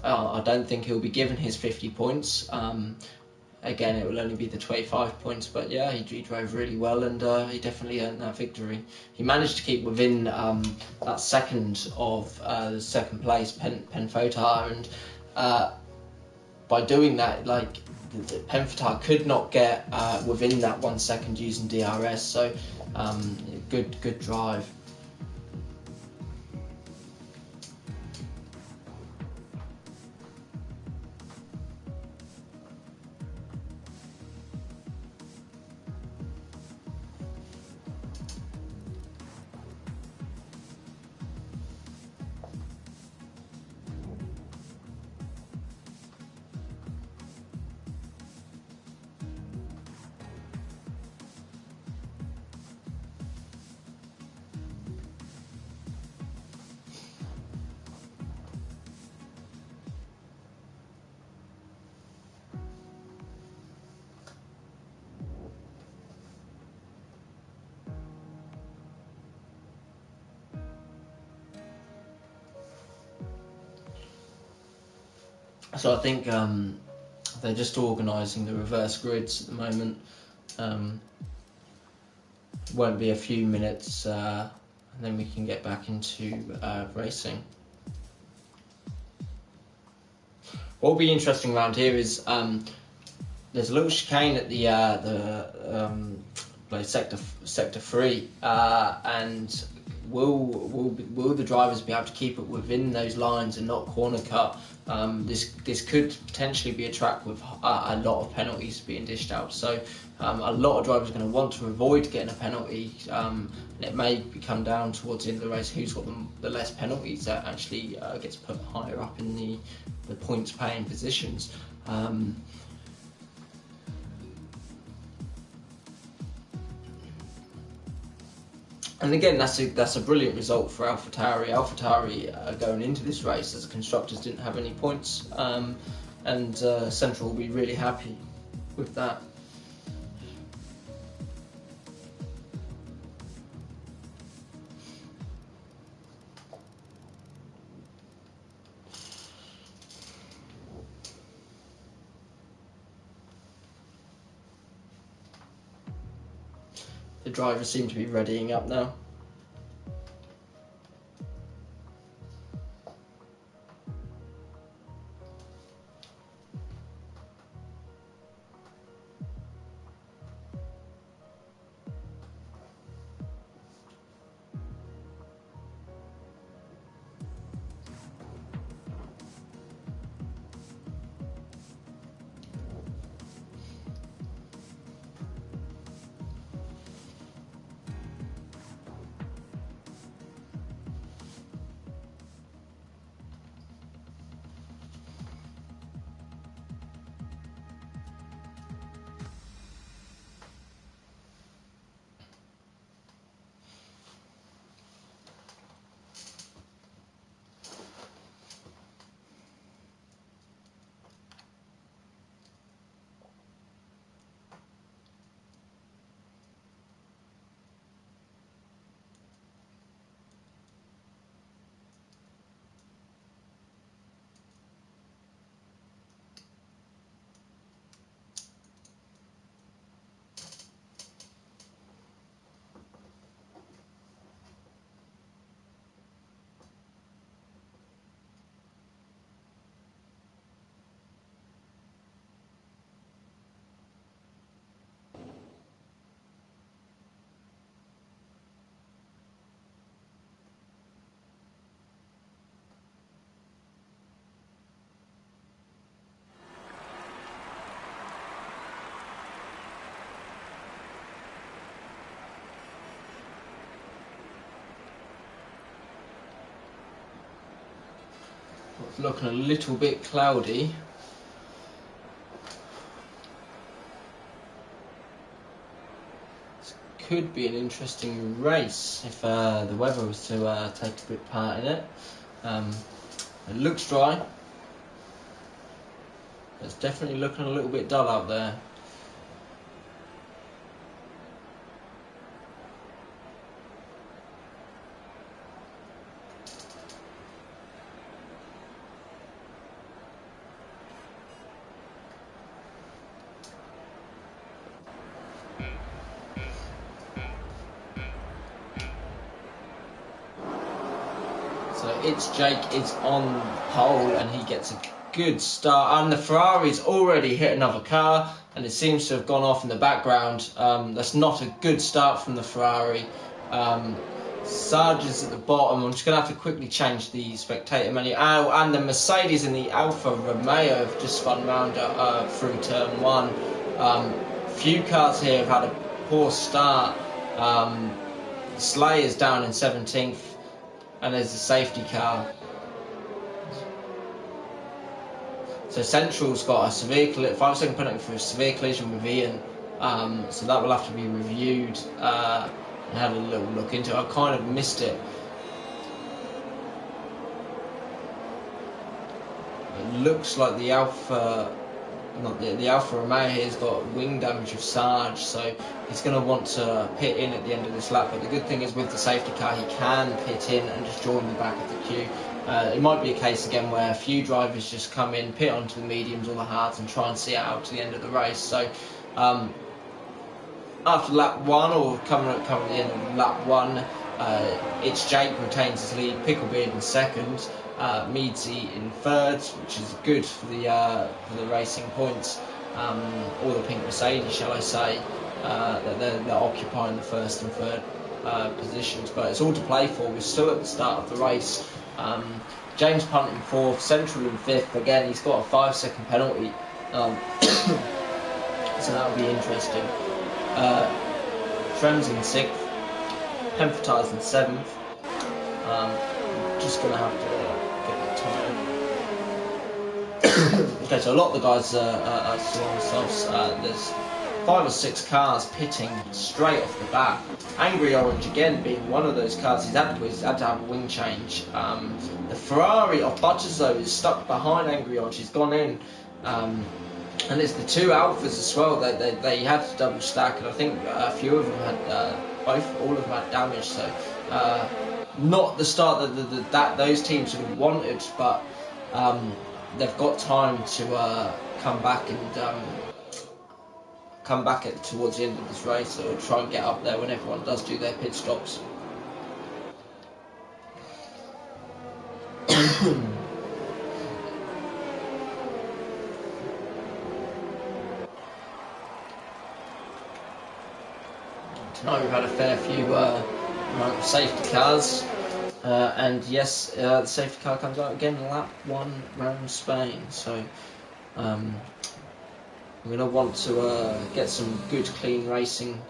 I don't think he'll be given his 50 points. Again, it will only be the 25 points, but yeah, he drove really well, and he definitely earned that victory. He managed to keep within that second of the second place, Penfotar, and by doing that, Penfotar could not get within that 1 second using DRS, so good drive. So I think they're just organising the reverse grids at the moment. Won't be a few minutes, and then we can get back into racing. What will be interesting around here is there's a little chicane at the sector 3, and will the drivers be able to keep it within those lines and not corner cut? This could potentially be a track with a lot of penalties being dished out, so a lot of drivers are going to want to avoid getting a penalty, and it may come down towards the end of the race who's got the less penalties that actually gets put higher up in the points paying positions. And again, that's a brilliant result for AlphaTauri. AlphaTauri going into this race as constructors didn't have any points, and Central will be really happy with that. The drivers seem to be readying up now. looking a little bit cloudy. This could be an interesting race if the weather was to take a bit part in it. It looks dry. It's definitely looking a little bit dull out there. So it's Jake is on pole and he gets a good start, and the Ferrari's already hit another car and it seems to have gone off in the background. That's not a good start from the Ferrari. Sarge is at the bottom. I'm just going to have to quickly change the spectator menu. And the Mercedes and the Alfa Romeo have just spun round through turn 1. Few cars here have had a poor start. Slay is down in 17th, and there's a safety car. So Central's got a severe 5-second penalty for a severe collision with Ian. So that will have to be reviewed and had a little look into it. I kind of missed it. It looks like the Alfa Romeo here has got wing damage of Sarge, so he's going to want to pit in at the end of this lap. But the good thing is with the safety car, he can pit in and just join the back of the queue. It might be a case again where a few drivers just come in, pit onto the mediums or the hards and try and see it out to the end of the race. So after lap 1, or coming at the end of lap 1, it's Jake retains his lead, Picklebeard in second, Meadsy in third, which is good for the racing points, or the pink Mercedes, shall I say, that they're occupying the first and third positions. But it's all to play for. We're still at the start of the race. James Punt in 4th, Central in 5th. Again, he's got a 5-second penalty, so that'll be interesting. Trems in 6th, Hemphatize in 7th. Just going to have to get the time. Okay, so a lot of the guys are still on the softs. There's 5 or 6 cars pitting straight off the bat. Angry Orange again being one of those cars. He's had to have a wing change. The Ferrari of Butters though is stuck behind Angry Orange. He's gone in. And it's the 2 Alphas as well. They had to double stack, and I think a few of them had all of them had damage. So not the start that those teams would have wanted, but they've got time to come back towards the end of this race, or try and get up there when everyone does do their pit stops. Tonight we've had a fair few safety cars, and yes, the safety car comes out again lap 1 round Spain, so I'm going to want to get some good clean racing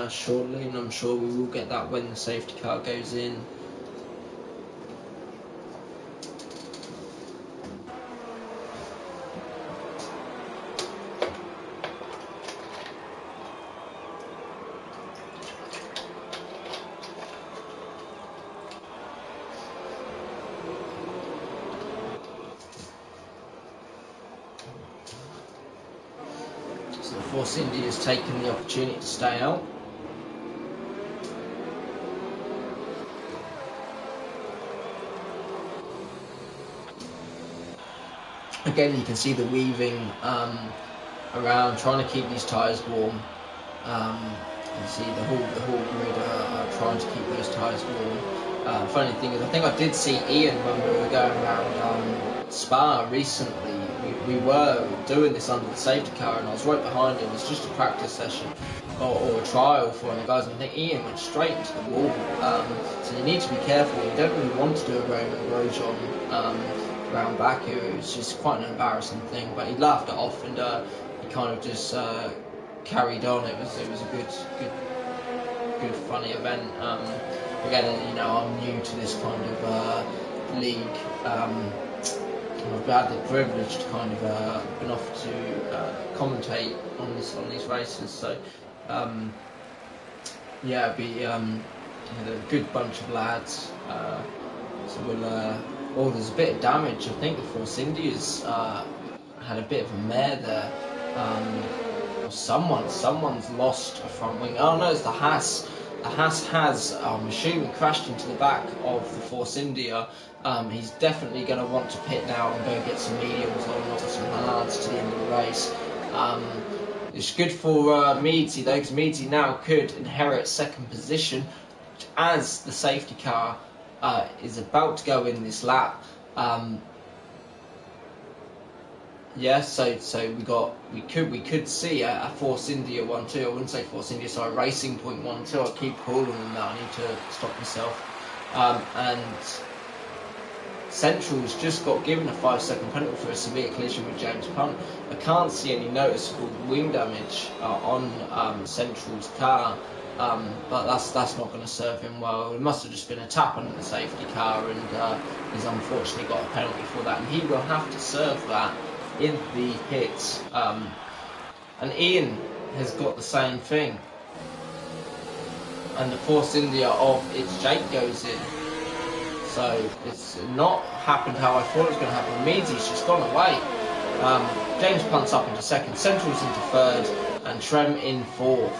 shortly, and I'm sure we will get that when the safety car goes in. Force India has taken the opportunity to stay out. Again, you can see the weaving around, trying to keep these tyres warm. You can see the whole grid are trying to keep those tyres warm. Funny thing is, I think I did see Ian when we were going around Spa recently. We were doing this under the safety car, and I was right behind him. It was just a practice session or a trial for one of the guys, and I think Ian went straight into the wall. So you need to be careful. You don't really want to do a Roman Grosjean round back here. It was just quite an embarrassing thing, but he laughed it off, and he kind of just carried on. It was a good funny event. Again, you know, I'm new to this kind of league. I've had the privilege to kind of been off to commentate on these races, so yeah, it'd be a good bunch of lads. So we'll there's a bit of damage. I think the Force India's had a bit of a mare there. Someone's lost a front wing. Oh no, it's the Haas. The Haas has, I'm assuming, crashed into the back of the Force India. He's definitely going to want to pit now and go get some mediums on, or some hards to the end of the race. It's good for Meadsy though, because Meadsy now could inherit second position as the safety car is about to go in this lap. Yeah, so we could see a Force India 1-2. I wouldn't say Force India, sorry, Racing Point 1-2. I keep calling them that. I need to stop myself. And Central's just got given a 5-second penalty for a severe collision with James Punt. I can't see any noticeable wing damage on Central's car, but that's not going to serve him well. It must have just been a tap under the safety car, and he's unfortunately got a penalty for that, and he will have to serve that in the pits. And Ian has got the same thing, and the Force India of its Jake goes in. So it's not happened how I thought it was going to happen. Meadsy's just gone away. James Punt's up into second, Central's into third, and Trem in fourth.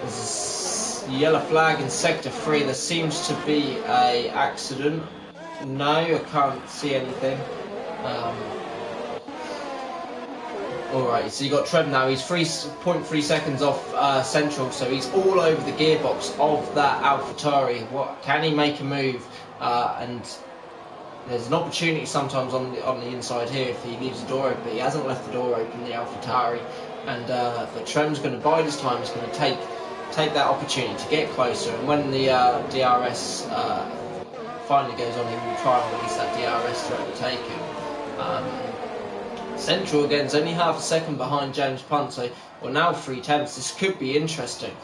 There's a yellow flag in sector 3. There seems to be a accident. No, I can't see anything. Alright, so you got Trem now. He's 3.3 seconds off Central, so he's all over the gearbox of that AlphaTauri. What can he make a move? And there's an opportunity sometimes on the inside here if he leaves the door open. But he hasn't left the door open, the AlphaTauri, and but Trem's going to bide his time. He's going to take that opportunity to get closer. And when the DRS finally goes on, he will try and release that DRS to overtake him. Central again is only half a second behind James Punt, so we're now 3/10. This could be interesting.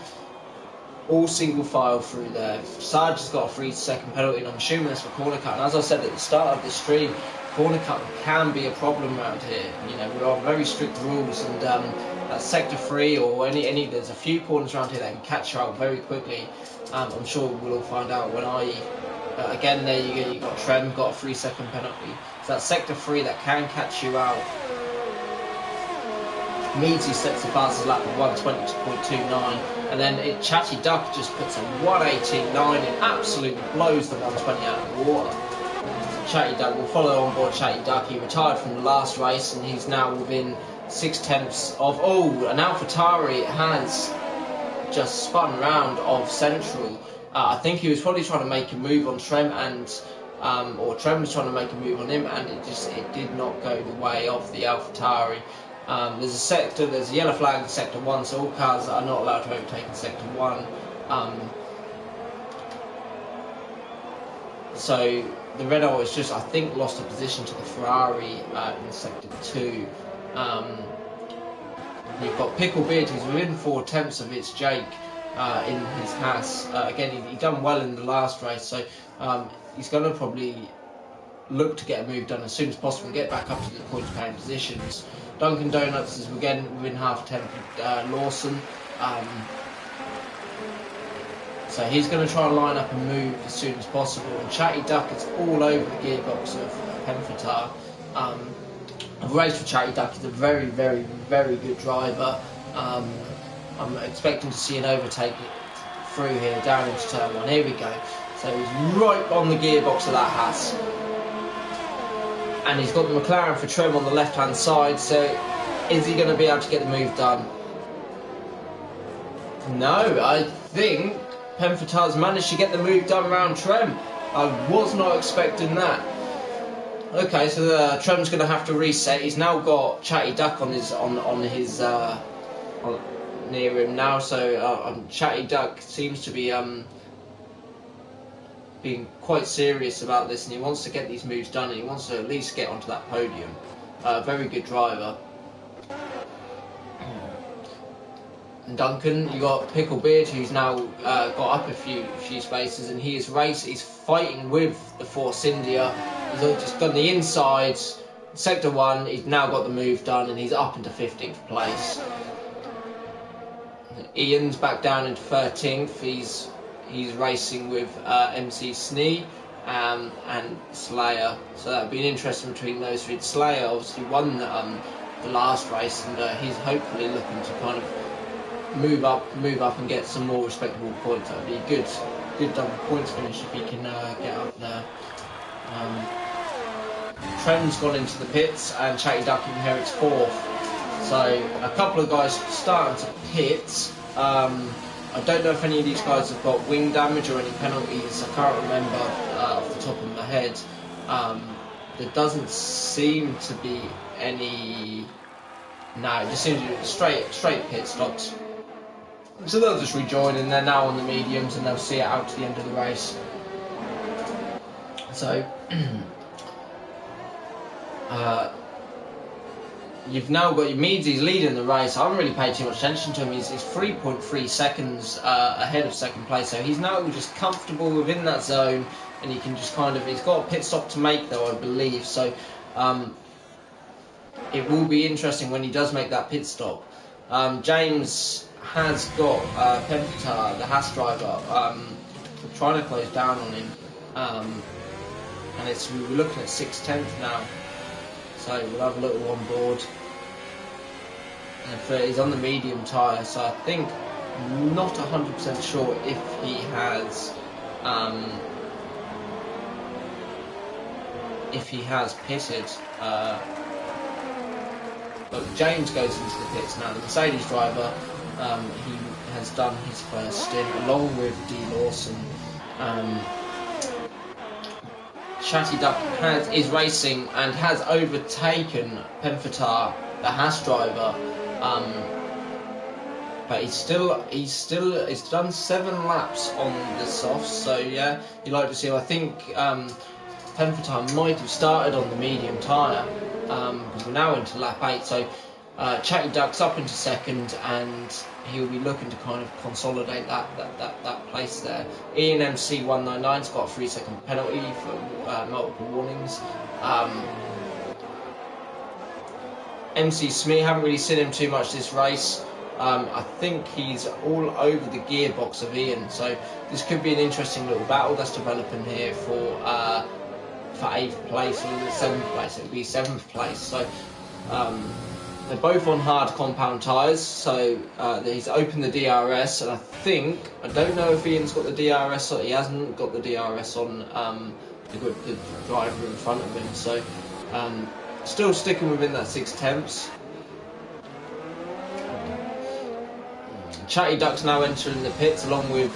All single file through there. Sarge has got a 3-second penalty, and I'm assuming that's for corner cut. And as I said at the start of the stream, corner cut can be a problem around here. You know, we're on very strict rules, and at sector 3 or any there's a few corners around here that can catch you out very quickly. I'm sure we'll all find out when again, there you go, you got Trem, got a 3-second penalty. So that's sector 3 that can catch you out. Meadsy sets the fastest lap of 1:20.29, and then Chatty Duck just puts a 1:18.9 and absolutely blows the 120 out of the water. So Chatty Duck will follow on board. Chatty Duck, he retired from the last race, and he's now within 6/10 of. Oh, an AlphaTauri has just spun round of Central. I think he was probably trying to make a move on Trem, or Trem was trying to make a move on him, and it did not go the way of the AlphaTauri. There's a yellow flag in sector 1, so all cars are not allowed to overtake in sector 1. So the Red Arrow has just, I think, lost a position to the Ferrari in sector 2. You've got Picklebeard, who's within 4/10 of its Jake in his Haas. Again, he done well in the last race, so he's going to probably look to get a move done as soon as possible and get back up to the points paying positions. Dunkin' Donuts is again within half-10 Lawson. So he's going to try and line up a move as soon as possible. And Chatty Duck is all over the gearbox of Penfitar. I've raced with Chatty Duck. He's a very, very, very good driver. I'm expecting to see an overtake through here down into turn 1. Here we go. So he's right on the gearbox of that Haas. And he's got the McLaren for Trem on the left-hand side, so is he going to be able to get the move done? No, I think Penfitar's managed to get the move done around Trem. I was not expecting that. Okay, so Trem's going to have to reset. He's now got Chatty Duck on his near him now, so Chatty Duck seems to be being quite serious about this, and he wants to get these moves done, and he wants to at least get onto that podium. Very good driver. And Duncan, you got Picklebeard, who's now got up a few spaces, and he's fighting with the Force India. He's just done the inside, sector 1, he's now got the move done and he's up into 15th place. Ian's back down into 13th, he's racing with MC Snee and Slayer, so that'll be an interesting between those three. Slayer obviously won the last race, and he's hopefully looking to kind of move up and get some more respectable points. That would be a good double points finish if he can get up there. Trent's gone into the pits and Chatty Duck inherits 4th. So a couple of guys starting to pit. I don't know if any of these guys have got wing damage or any penalties. I can't remember off the top of my head. There doesn't seem to be any. No, it just seems to be straight pit stops. So they'll just rejoin, and they're now on the mediums, and they'll see it out to the end of the race. So you've now got your Meads, he's leading the race. I haven't really paid too much attention to him. He's 3.3 seconds ahead of second place, so he's now just comfortable within that zone, and he can just kind of, he's got a pit stop to make though, I believe, so it will be interesting when he does make that pit stop. James has got Penfitar, the Haas driver, trying to close down on him, and we're looking at 6/10 now. So we'll have a little on board. And he's on the medium tyre, so I think, not 100% sure if he has pitted. But James goes into the pits now. The Mercedes driver, he has done his first stint along with D. Lawson. Chatty Duck is racing and has overtaken Penfitar, the Haas driver, but he's done 7 laps on the softs, so yeah, you like to see him. I think Penfitar might have started on the medium tyre, because we're now into lap 8, so Chatty Duck's up into second, and he'll be looking to kind of consolidate that place there. Ian MC 199's got a 3-second penalty for multiple warnings. MC Smee, haven't really seen him too much this race. I think he's all over the gearbox of Ian, so this could be an interesting little battle that's developing here for 8th place or 7th place. It would be 7th place. So they're both on hard compound tyres, so he's opened the DRS, and I don't know if Ian's got the DRS on. He hasn't got the DRS on the driver in front of him, so still sticking within that 6/10. Chatty Duck's now entering the pits along with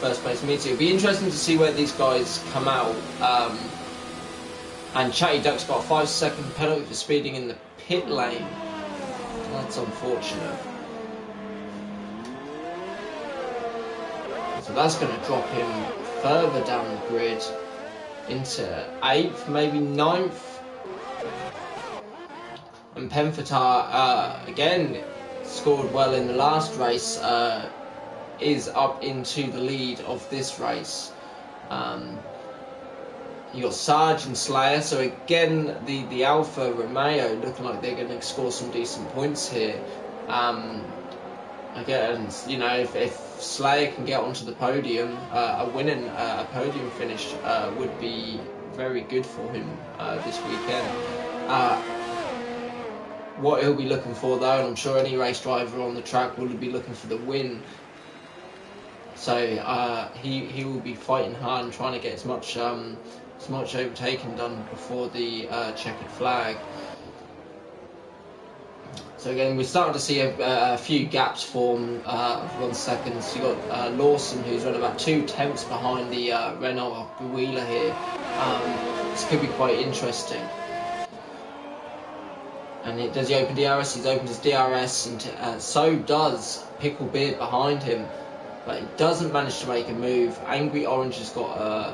first place Meads. It'll be interesting to see where these guys come out. And Chatty Duck's got a 5-second penalty for speeding in the pit lane. That's unfortunate. So that's going to drop him further down the grid into 8th, maybe 9th. And Penfitar, again, scored well in the last race, is up into the lead of this race. You got Sarge and Slayer, so again the Alfa Romeo looking like they're going to score some decent points here. Again, you know, if Slayer can get onto the podium, a podium finish would be very good for him this weekend. What he'll be looking for though, and I'm sure any race driver on the track will be looking for the win. So he will be fighting hard and trying to get as much overtaking done before the checkered flag. So again, we're starting to see a few gaps form of 1 second. So you've got Lawson, who's run about 2/10 behind the Renault Wheeler here. This could be quite interesting. And does he open DRS? He's opened his DRS, and so does Picklebeard behind him. But he doesn't manage to make a move. Angry Orange has got a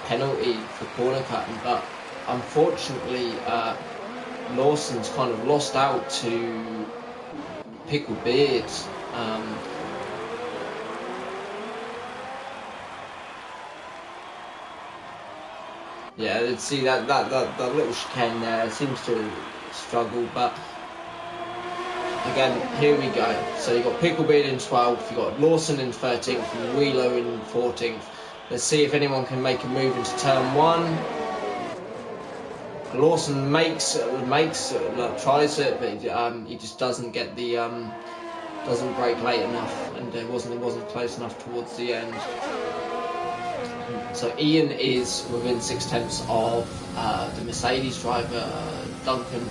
penalty for corner cutting, but unfortunately Lawson's kind of lost out to Picklebeard. Yeah, see that little chicane there seems to struggle, but again, here we go. So you've got Picklebeard in 12th, you've got Lawson in 13th, and Wheeler in 14th. Let's see if anyone can make a move into turn 1. Lawson tries it, but he just doesn't get the doesn't brake late enough, and it wasn't close enough towards the end. So Ian is within 6/10 of the Mercedes driver Duncan.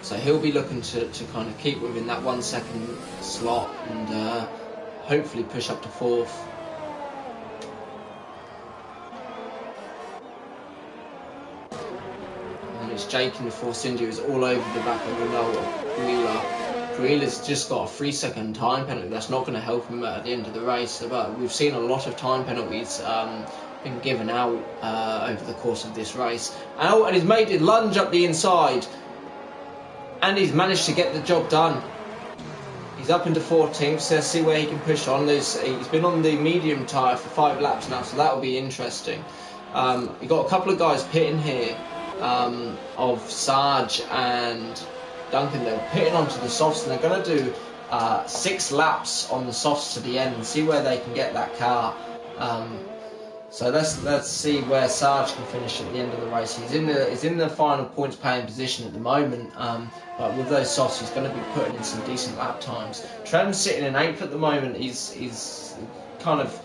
So he'll be looking to kind of keep within that 1 second slot and hopefully push up to 4th. And it's Jake in the Force India is all over the back of Wheeler. Wheeler's just got a 3-second time penalty. That's not going to help him at the end of the race. But we've seen a lot of time penalties been given out over the course of this race. And he's made it lunge up the inside. And he's managed to get the job done. He's up into 14th, so let's see where he can push on. He's been on the medium tyre for 5 laps now, so that will be interesting. You've got a couple of guys pitting here, of Sarge and Duncan. They're pitting onto the softs, and they're going to do 6 laps on the softs to the end and see where they can get that car. So let's see where Sarge can finish at the end of the race. He's in the final points paying position at the moment, but with those softs he's going to be putting in some decent lap times. Trev's sitting in 8th at the moment. He's kind of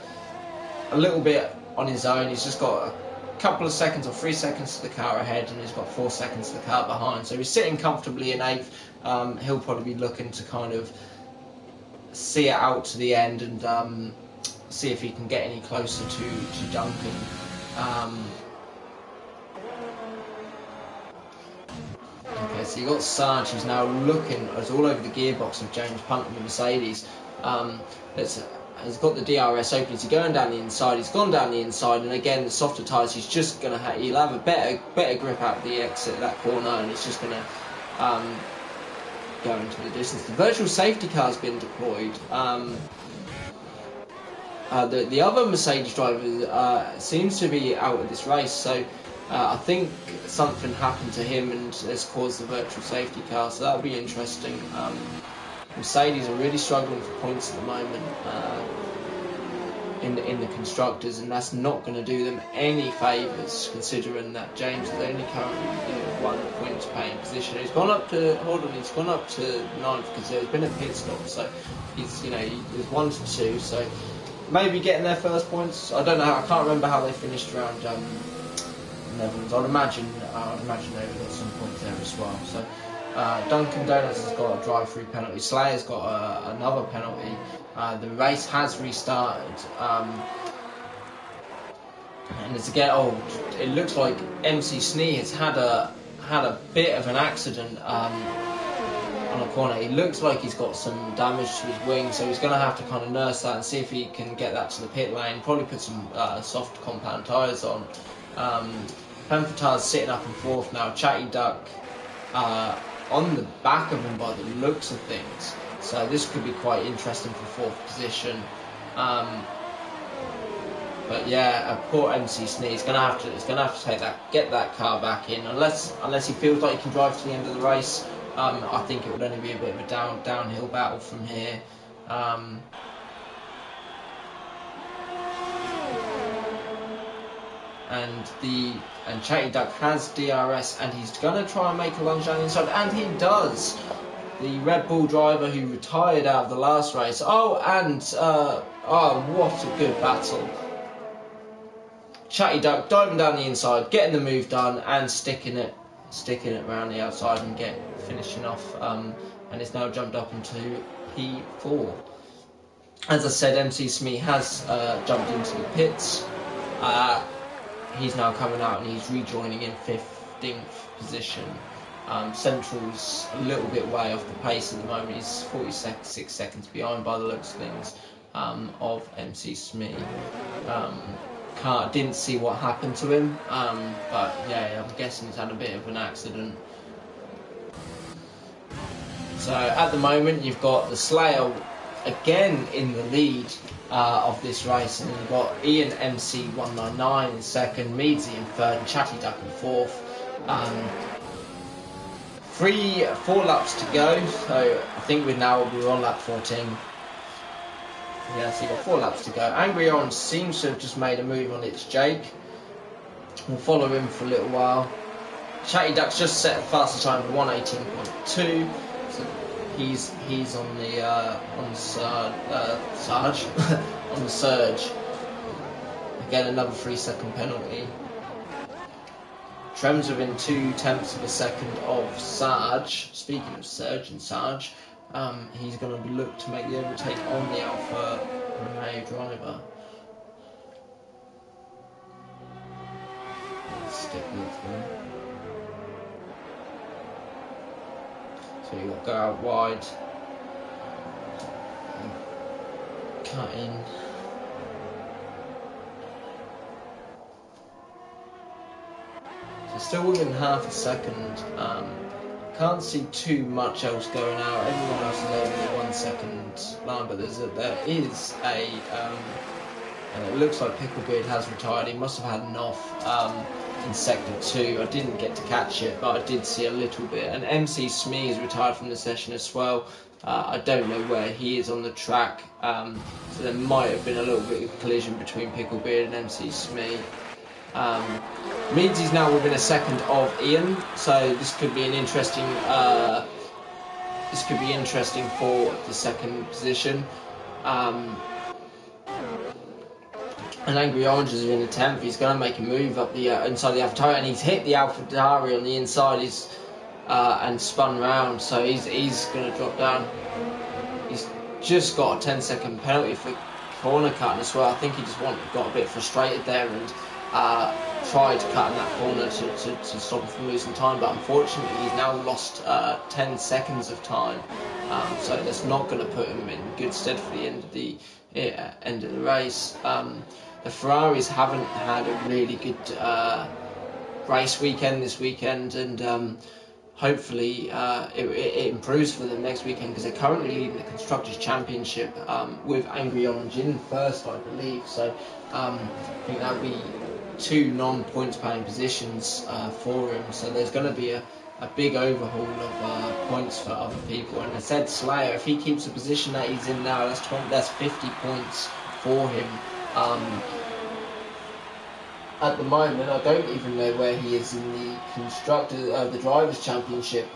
a little bit on his own. He's just got a couple of seconds or 3 seconds to the car ahead, and he's got 4 seconds to the car behind. So he's sitting comfortably in 8th. He'll probably be looking to kind of see it out to the end and see if he can get any closer to Duncan. Okay, so you got Sarge, who's now looking all over the gearbox of James Punt and the Mercedes. He's got the DRS open. He's going down the inside. He's gone down the inside, and again the softer tyres. He's just gonna he'll have a better grip out the exit, that corner, and he's just gonna go into the distance. The virtual safety car has been deployed. The other Mercedes driver seems to be out of this race, so I think something happened to him and has caused the virtual safety car, so that'll be interesting. Mercedes are really struggling for points at the moment in the constructors, and that's not going to do them any favours, considering that James is only currently in 1 points paying position. He's gone up to 9th because there's been a pit stop, so he's he was 1 to 2, so maybe getting their first points. I don't know. I can't remember how they finished around Netherlands. I'd imagine they would get some points there as well. So Duncan Donuts has got a drive-through penalty. Slayer's got another penalty. The race has restarted. And it's again. It looks like MC Snee has had a bit of an accident on a corner. He looks like he's got some damage to his wing, so he's going to have to kind of nurse that and see if he can get that to the pit lane. Probably put some soft compound tyres on. Pemfertar's sitting up in 4th now. Chatty Duck on the back of him by the looks of things, so this could be quite interesting for 4th position. But yeah, poor MC Snee is going to have to get that car back in, unless he feels like he can drive to the end of the race. I think it would only be a bit of a downhill battle from here. And Chatty Duck has DRS, and he's going to try and make a lunge down the inside, and he does. The Red Bull driver who retired out of the last race. What a good battle. Chatty Duck diving down the inside, getting the move done, and sticking it around the outside and finishing off. And it's now jumped up into P4. As I said, MC Smee has jumped into the pits. He's now coming out and he's rejoining in 15th position. Central's a little bit way off the pace at the moment. He's 46 seconds behind by the looks of things of MC Smee. Didn't see what happened to him, but yeah, I'm guessing he's had a bit of an accident. So at the moment you've got the Slayer again in the lead of this race, and you've got Ian MC 199 in second, Meadsy in third, and Chatty Duck in fourth. 4 laps to go, so I think we're on lap 14. Yeah, so you've got 4 laps to go. Angry Orange seems to have just made a move on its Jake. We'll follow him for a little while. Chatty Duck's just set a faster time of 1:18.2. So he's on the Sarge on the surge. Again, another 3-second penalty. Trem's within 0.2 of a second of Sarge. Speaking of Surge and Sarge, he's going to look to make the overtake on the Alfa Romeo driver. Stick with them. So you've got to go out wide, cut in. So still within half a second. Can't see too much else going out. Everyone else is over the 1 second line, but there is a. It looks like Picklebeard has retired. He must have had an off in sector 2. I didn't get to catch it, but I did see a little bit. And MC Smee is retired from the session as well. I don't know where he is on the track, so there might have been a little bit of collision between Picklebeard and MC Smee. Meadsy's now within a second of Ian, so this could be an interesting. This could be interesting for the second position. And Angry Orange is in the 10th. He's going to make a move up the inside the AlphaTauri, and he's hit the AlphaTauri on the inside. And spun round, so he's going to drop down. He's just got a 10-second penalty for corner cutting as well. I think he just got a bit frustrated there and tried to cut in that corner to stop him from losing time, but unfortunately he's now lost 10 seconds of time, so that's not going to put him in good stead for the end of the race. The Ferraris haven't had a really good race weekend this weekend, and hopefully it improves for them next weekend, because they're currently leading the Constructors' Championship with Angry Orange in first, I believe. So I think that would be 2 non-points paying positions for him. So there's going to be a big overhaul of points for other people. And I said Slayer, if he keeps the position that he's in now, that's 50 points for him. At the moment, I don't even know where he is in the the Drivers' Championship.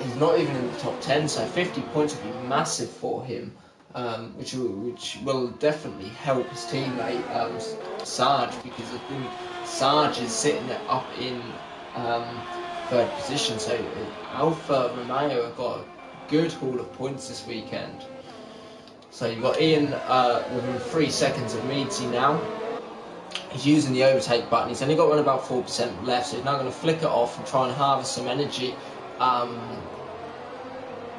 He's not even in the top 10, so 50 points would be massive for him, which will definitely help his teammate Sarge, because I think Sarge is sitting up in 3rd position. So Alfa Romeo have got a good haul of points this weekend. So you've got Ian within 3 seconds of Meadsy now. He's using the overtake button. He's only got around about 4% left, so he's now going to flick it off and try and harvest some energy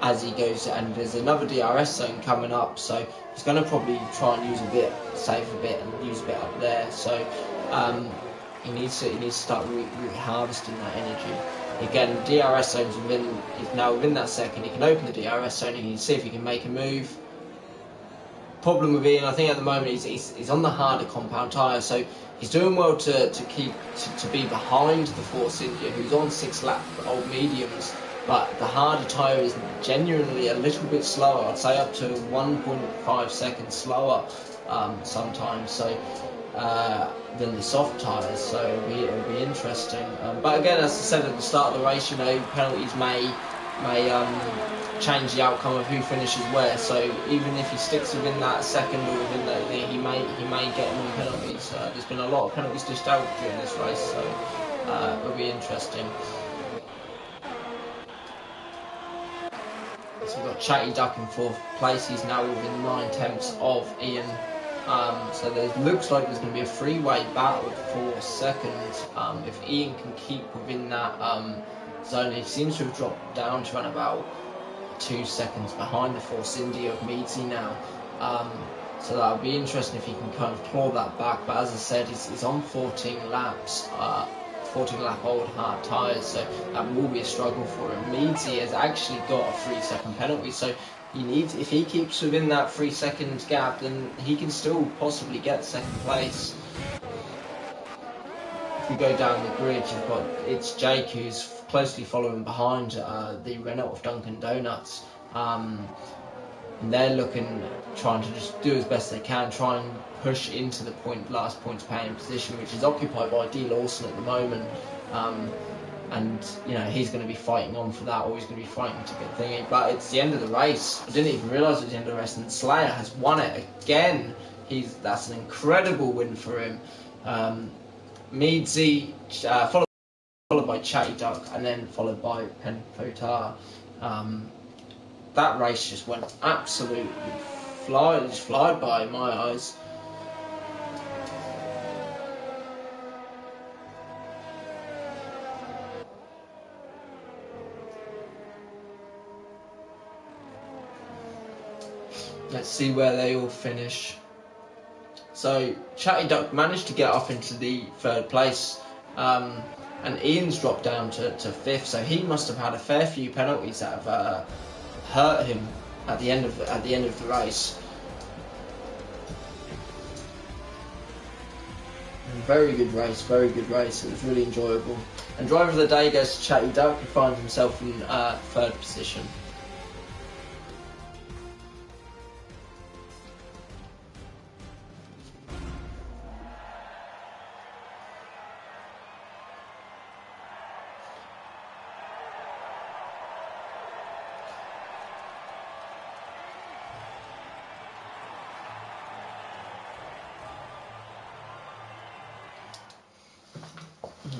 as he goes. And there's another DRS zone coming up, so he's going to probably try and use a bit, save a bit, and use a bit up there. So he needs to start harvesting that energy. Again, DRS zone's he's now within that second. He can open the DRS zone and he can see if he can make a move. Problem with Ian, I think at the moment he's on the harder compound tyre, so he's doing well to be behind the Force India, who's on 6-lap old mediums, but the harder tyre is genuinely a little bit slower. I'd say up to 1.5 seconds slower sometimes, so than the soft tyres. So it'll be interesting. But again, as I said at the start of the race, penalties may change the outcome of who finishes where. So even if he sticks within that second or within that, he may get more penalties. There's been a lot of penalties dished out during this race, so it'll be interesting. So we've got Chatty Duck in 4th place. He's now within 9/10 of Ian. So there looks like there's going to be a three-way battle for 2nd. If Ian can keep within that zone, he seems to have dropped down to around about 2 seconds behind the Force India of Meadsy now. So that'll be interesting if he can kind of claw that back. But as I said, he's on 14 laps, 14-lap old hard tyres, so that will be a struggle for him. Meadsy has actually got a 3-second penalty, so if he keeps within that 3 second gap, then he can still possibly get second place. If we go down the grid, it's Jake who's closely following behind the Renault of Dunkin' Donuts. And they're trying to just do as best they can, try and push into the last points paying position, which is occupied by D. Lawson at the moment. And he's going to be fighting on for that, or he's going to be fighting to get thingy. But it's the end of the race. I didn't even realise it was the end of the race, and Slayer has won it again. That's an incredible win for him. Meadsy, followed by Chatty Duck, and then followed by Pen Fotar. That race just went absolutely fly by in my eyes. Let's see where they all finish. So Chatty Duck managed to get up into the 3rd place, and Ian's dropped down to 5th. So he must have had a fair few penalties that have hurt him at the end of the race. Very good race. It was really enjoyable. And driver of the day goes to Chatty Duck, who finds himself in 3rd position.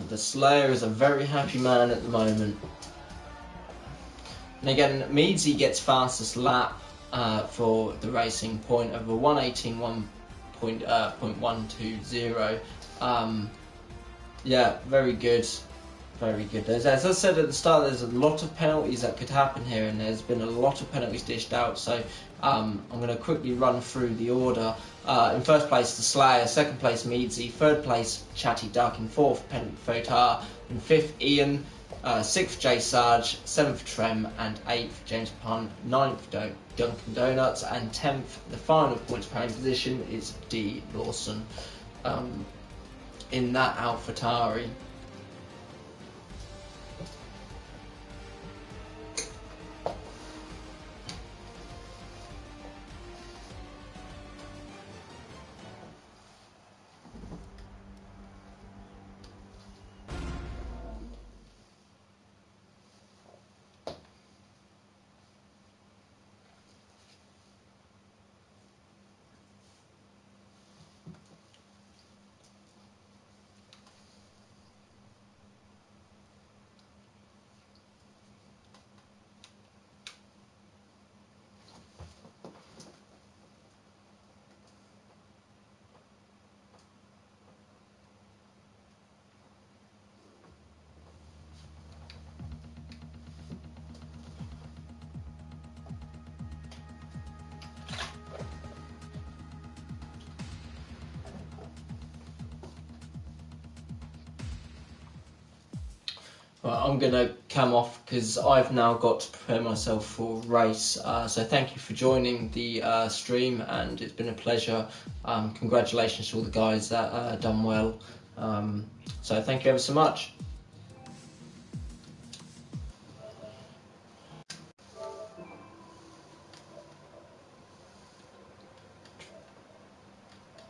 The Slayer is a very happy man at the moment. And again, Meadsy gets fastest lap for the racing point of a 1:18.120. Yeah, very good. As I said at the start, there's a lot of penalties that could happen here, and there's been a lot of penalties dished out. So I'm going to quickly run through the order. In 1st place, the Slayer. 2nd place, Meadsy. 3rd place, Chatty Duck. In 4th, Pen Fotar. In 5th, Ian. 6th, Jay Sarge. 7th, Trem. And 8th, James Pun. 9th, Dunkin' Donuts. And 10th, the final points paying position is D. Lawson in that AlphaTauri. Well, I'm going to come off because I've now got to prepare myself for a race. So thank you for joining the stream, and it's been a pleasure. Congratulations to all the guys that done well. So thank you ever so much.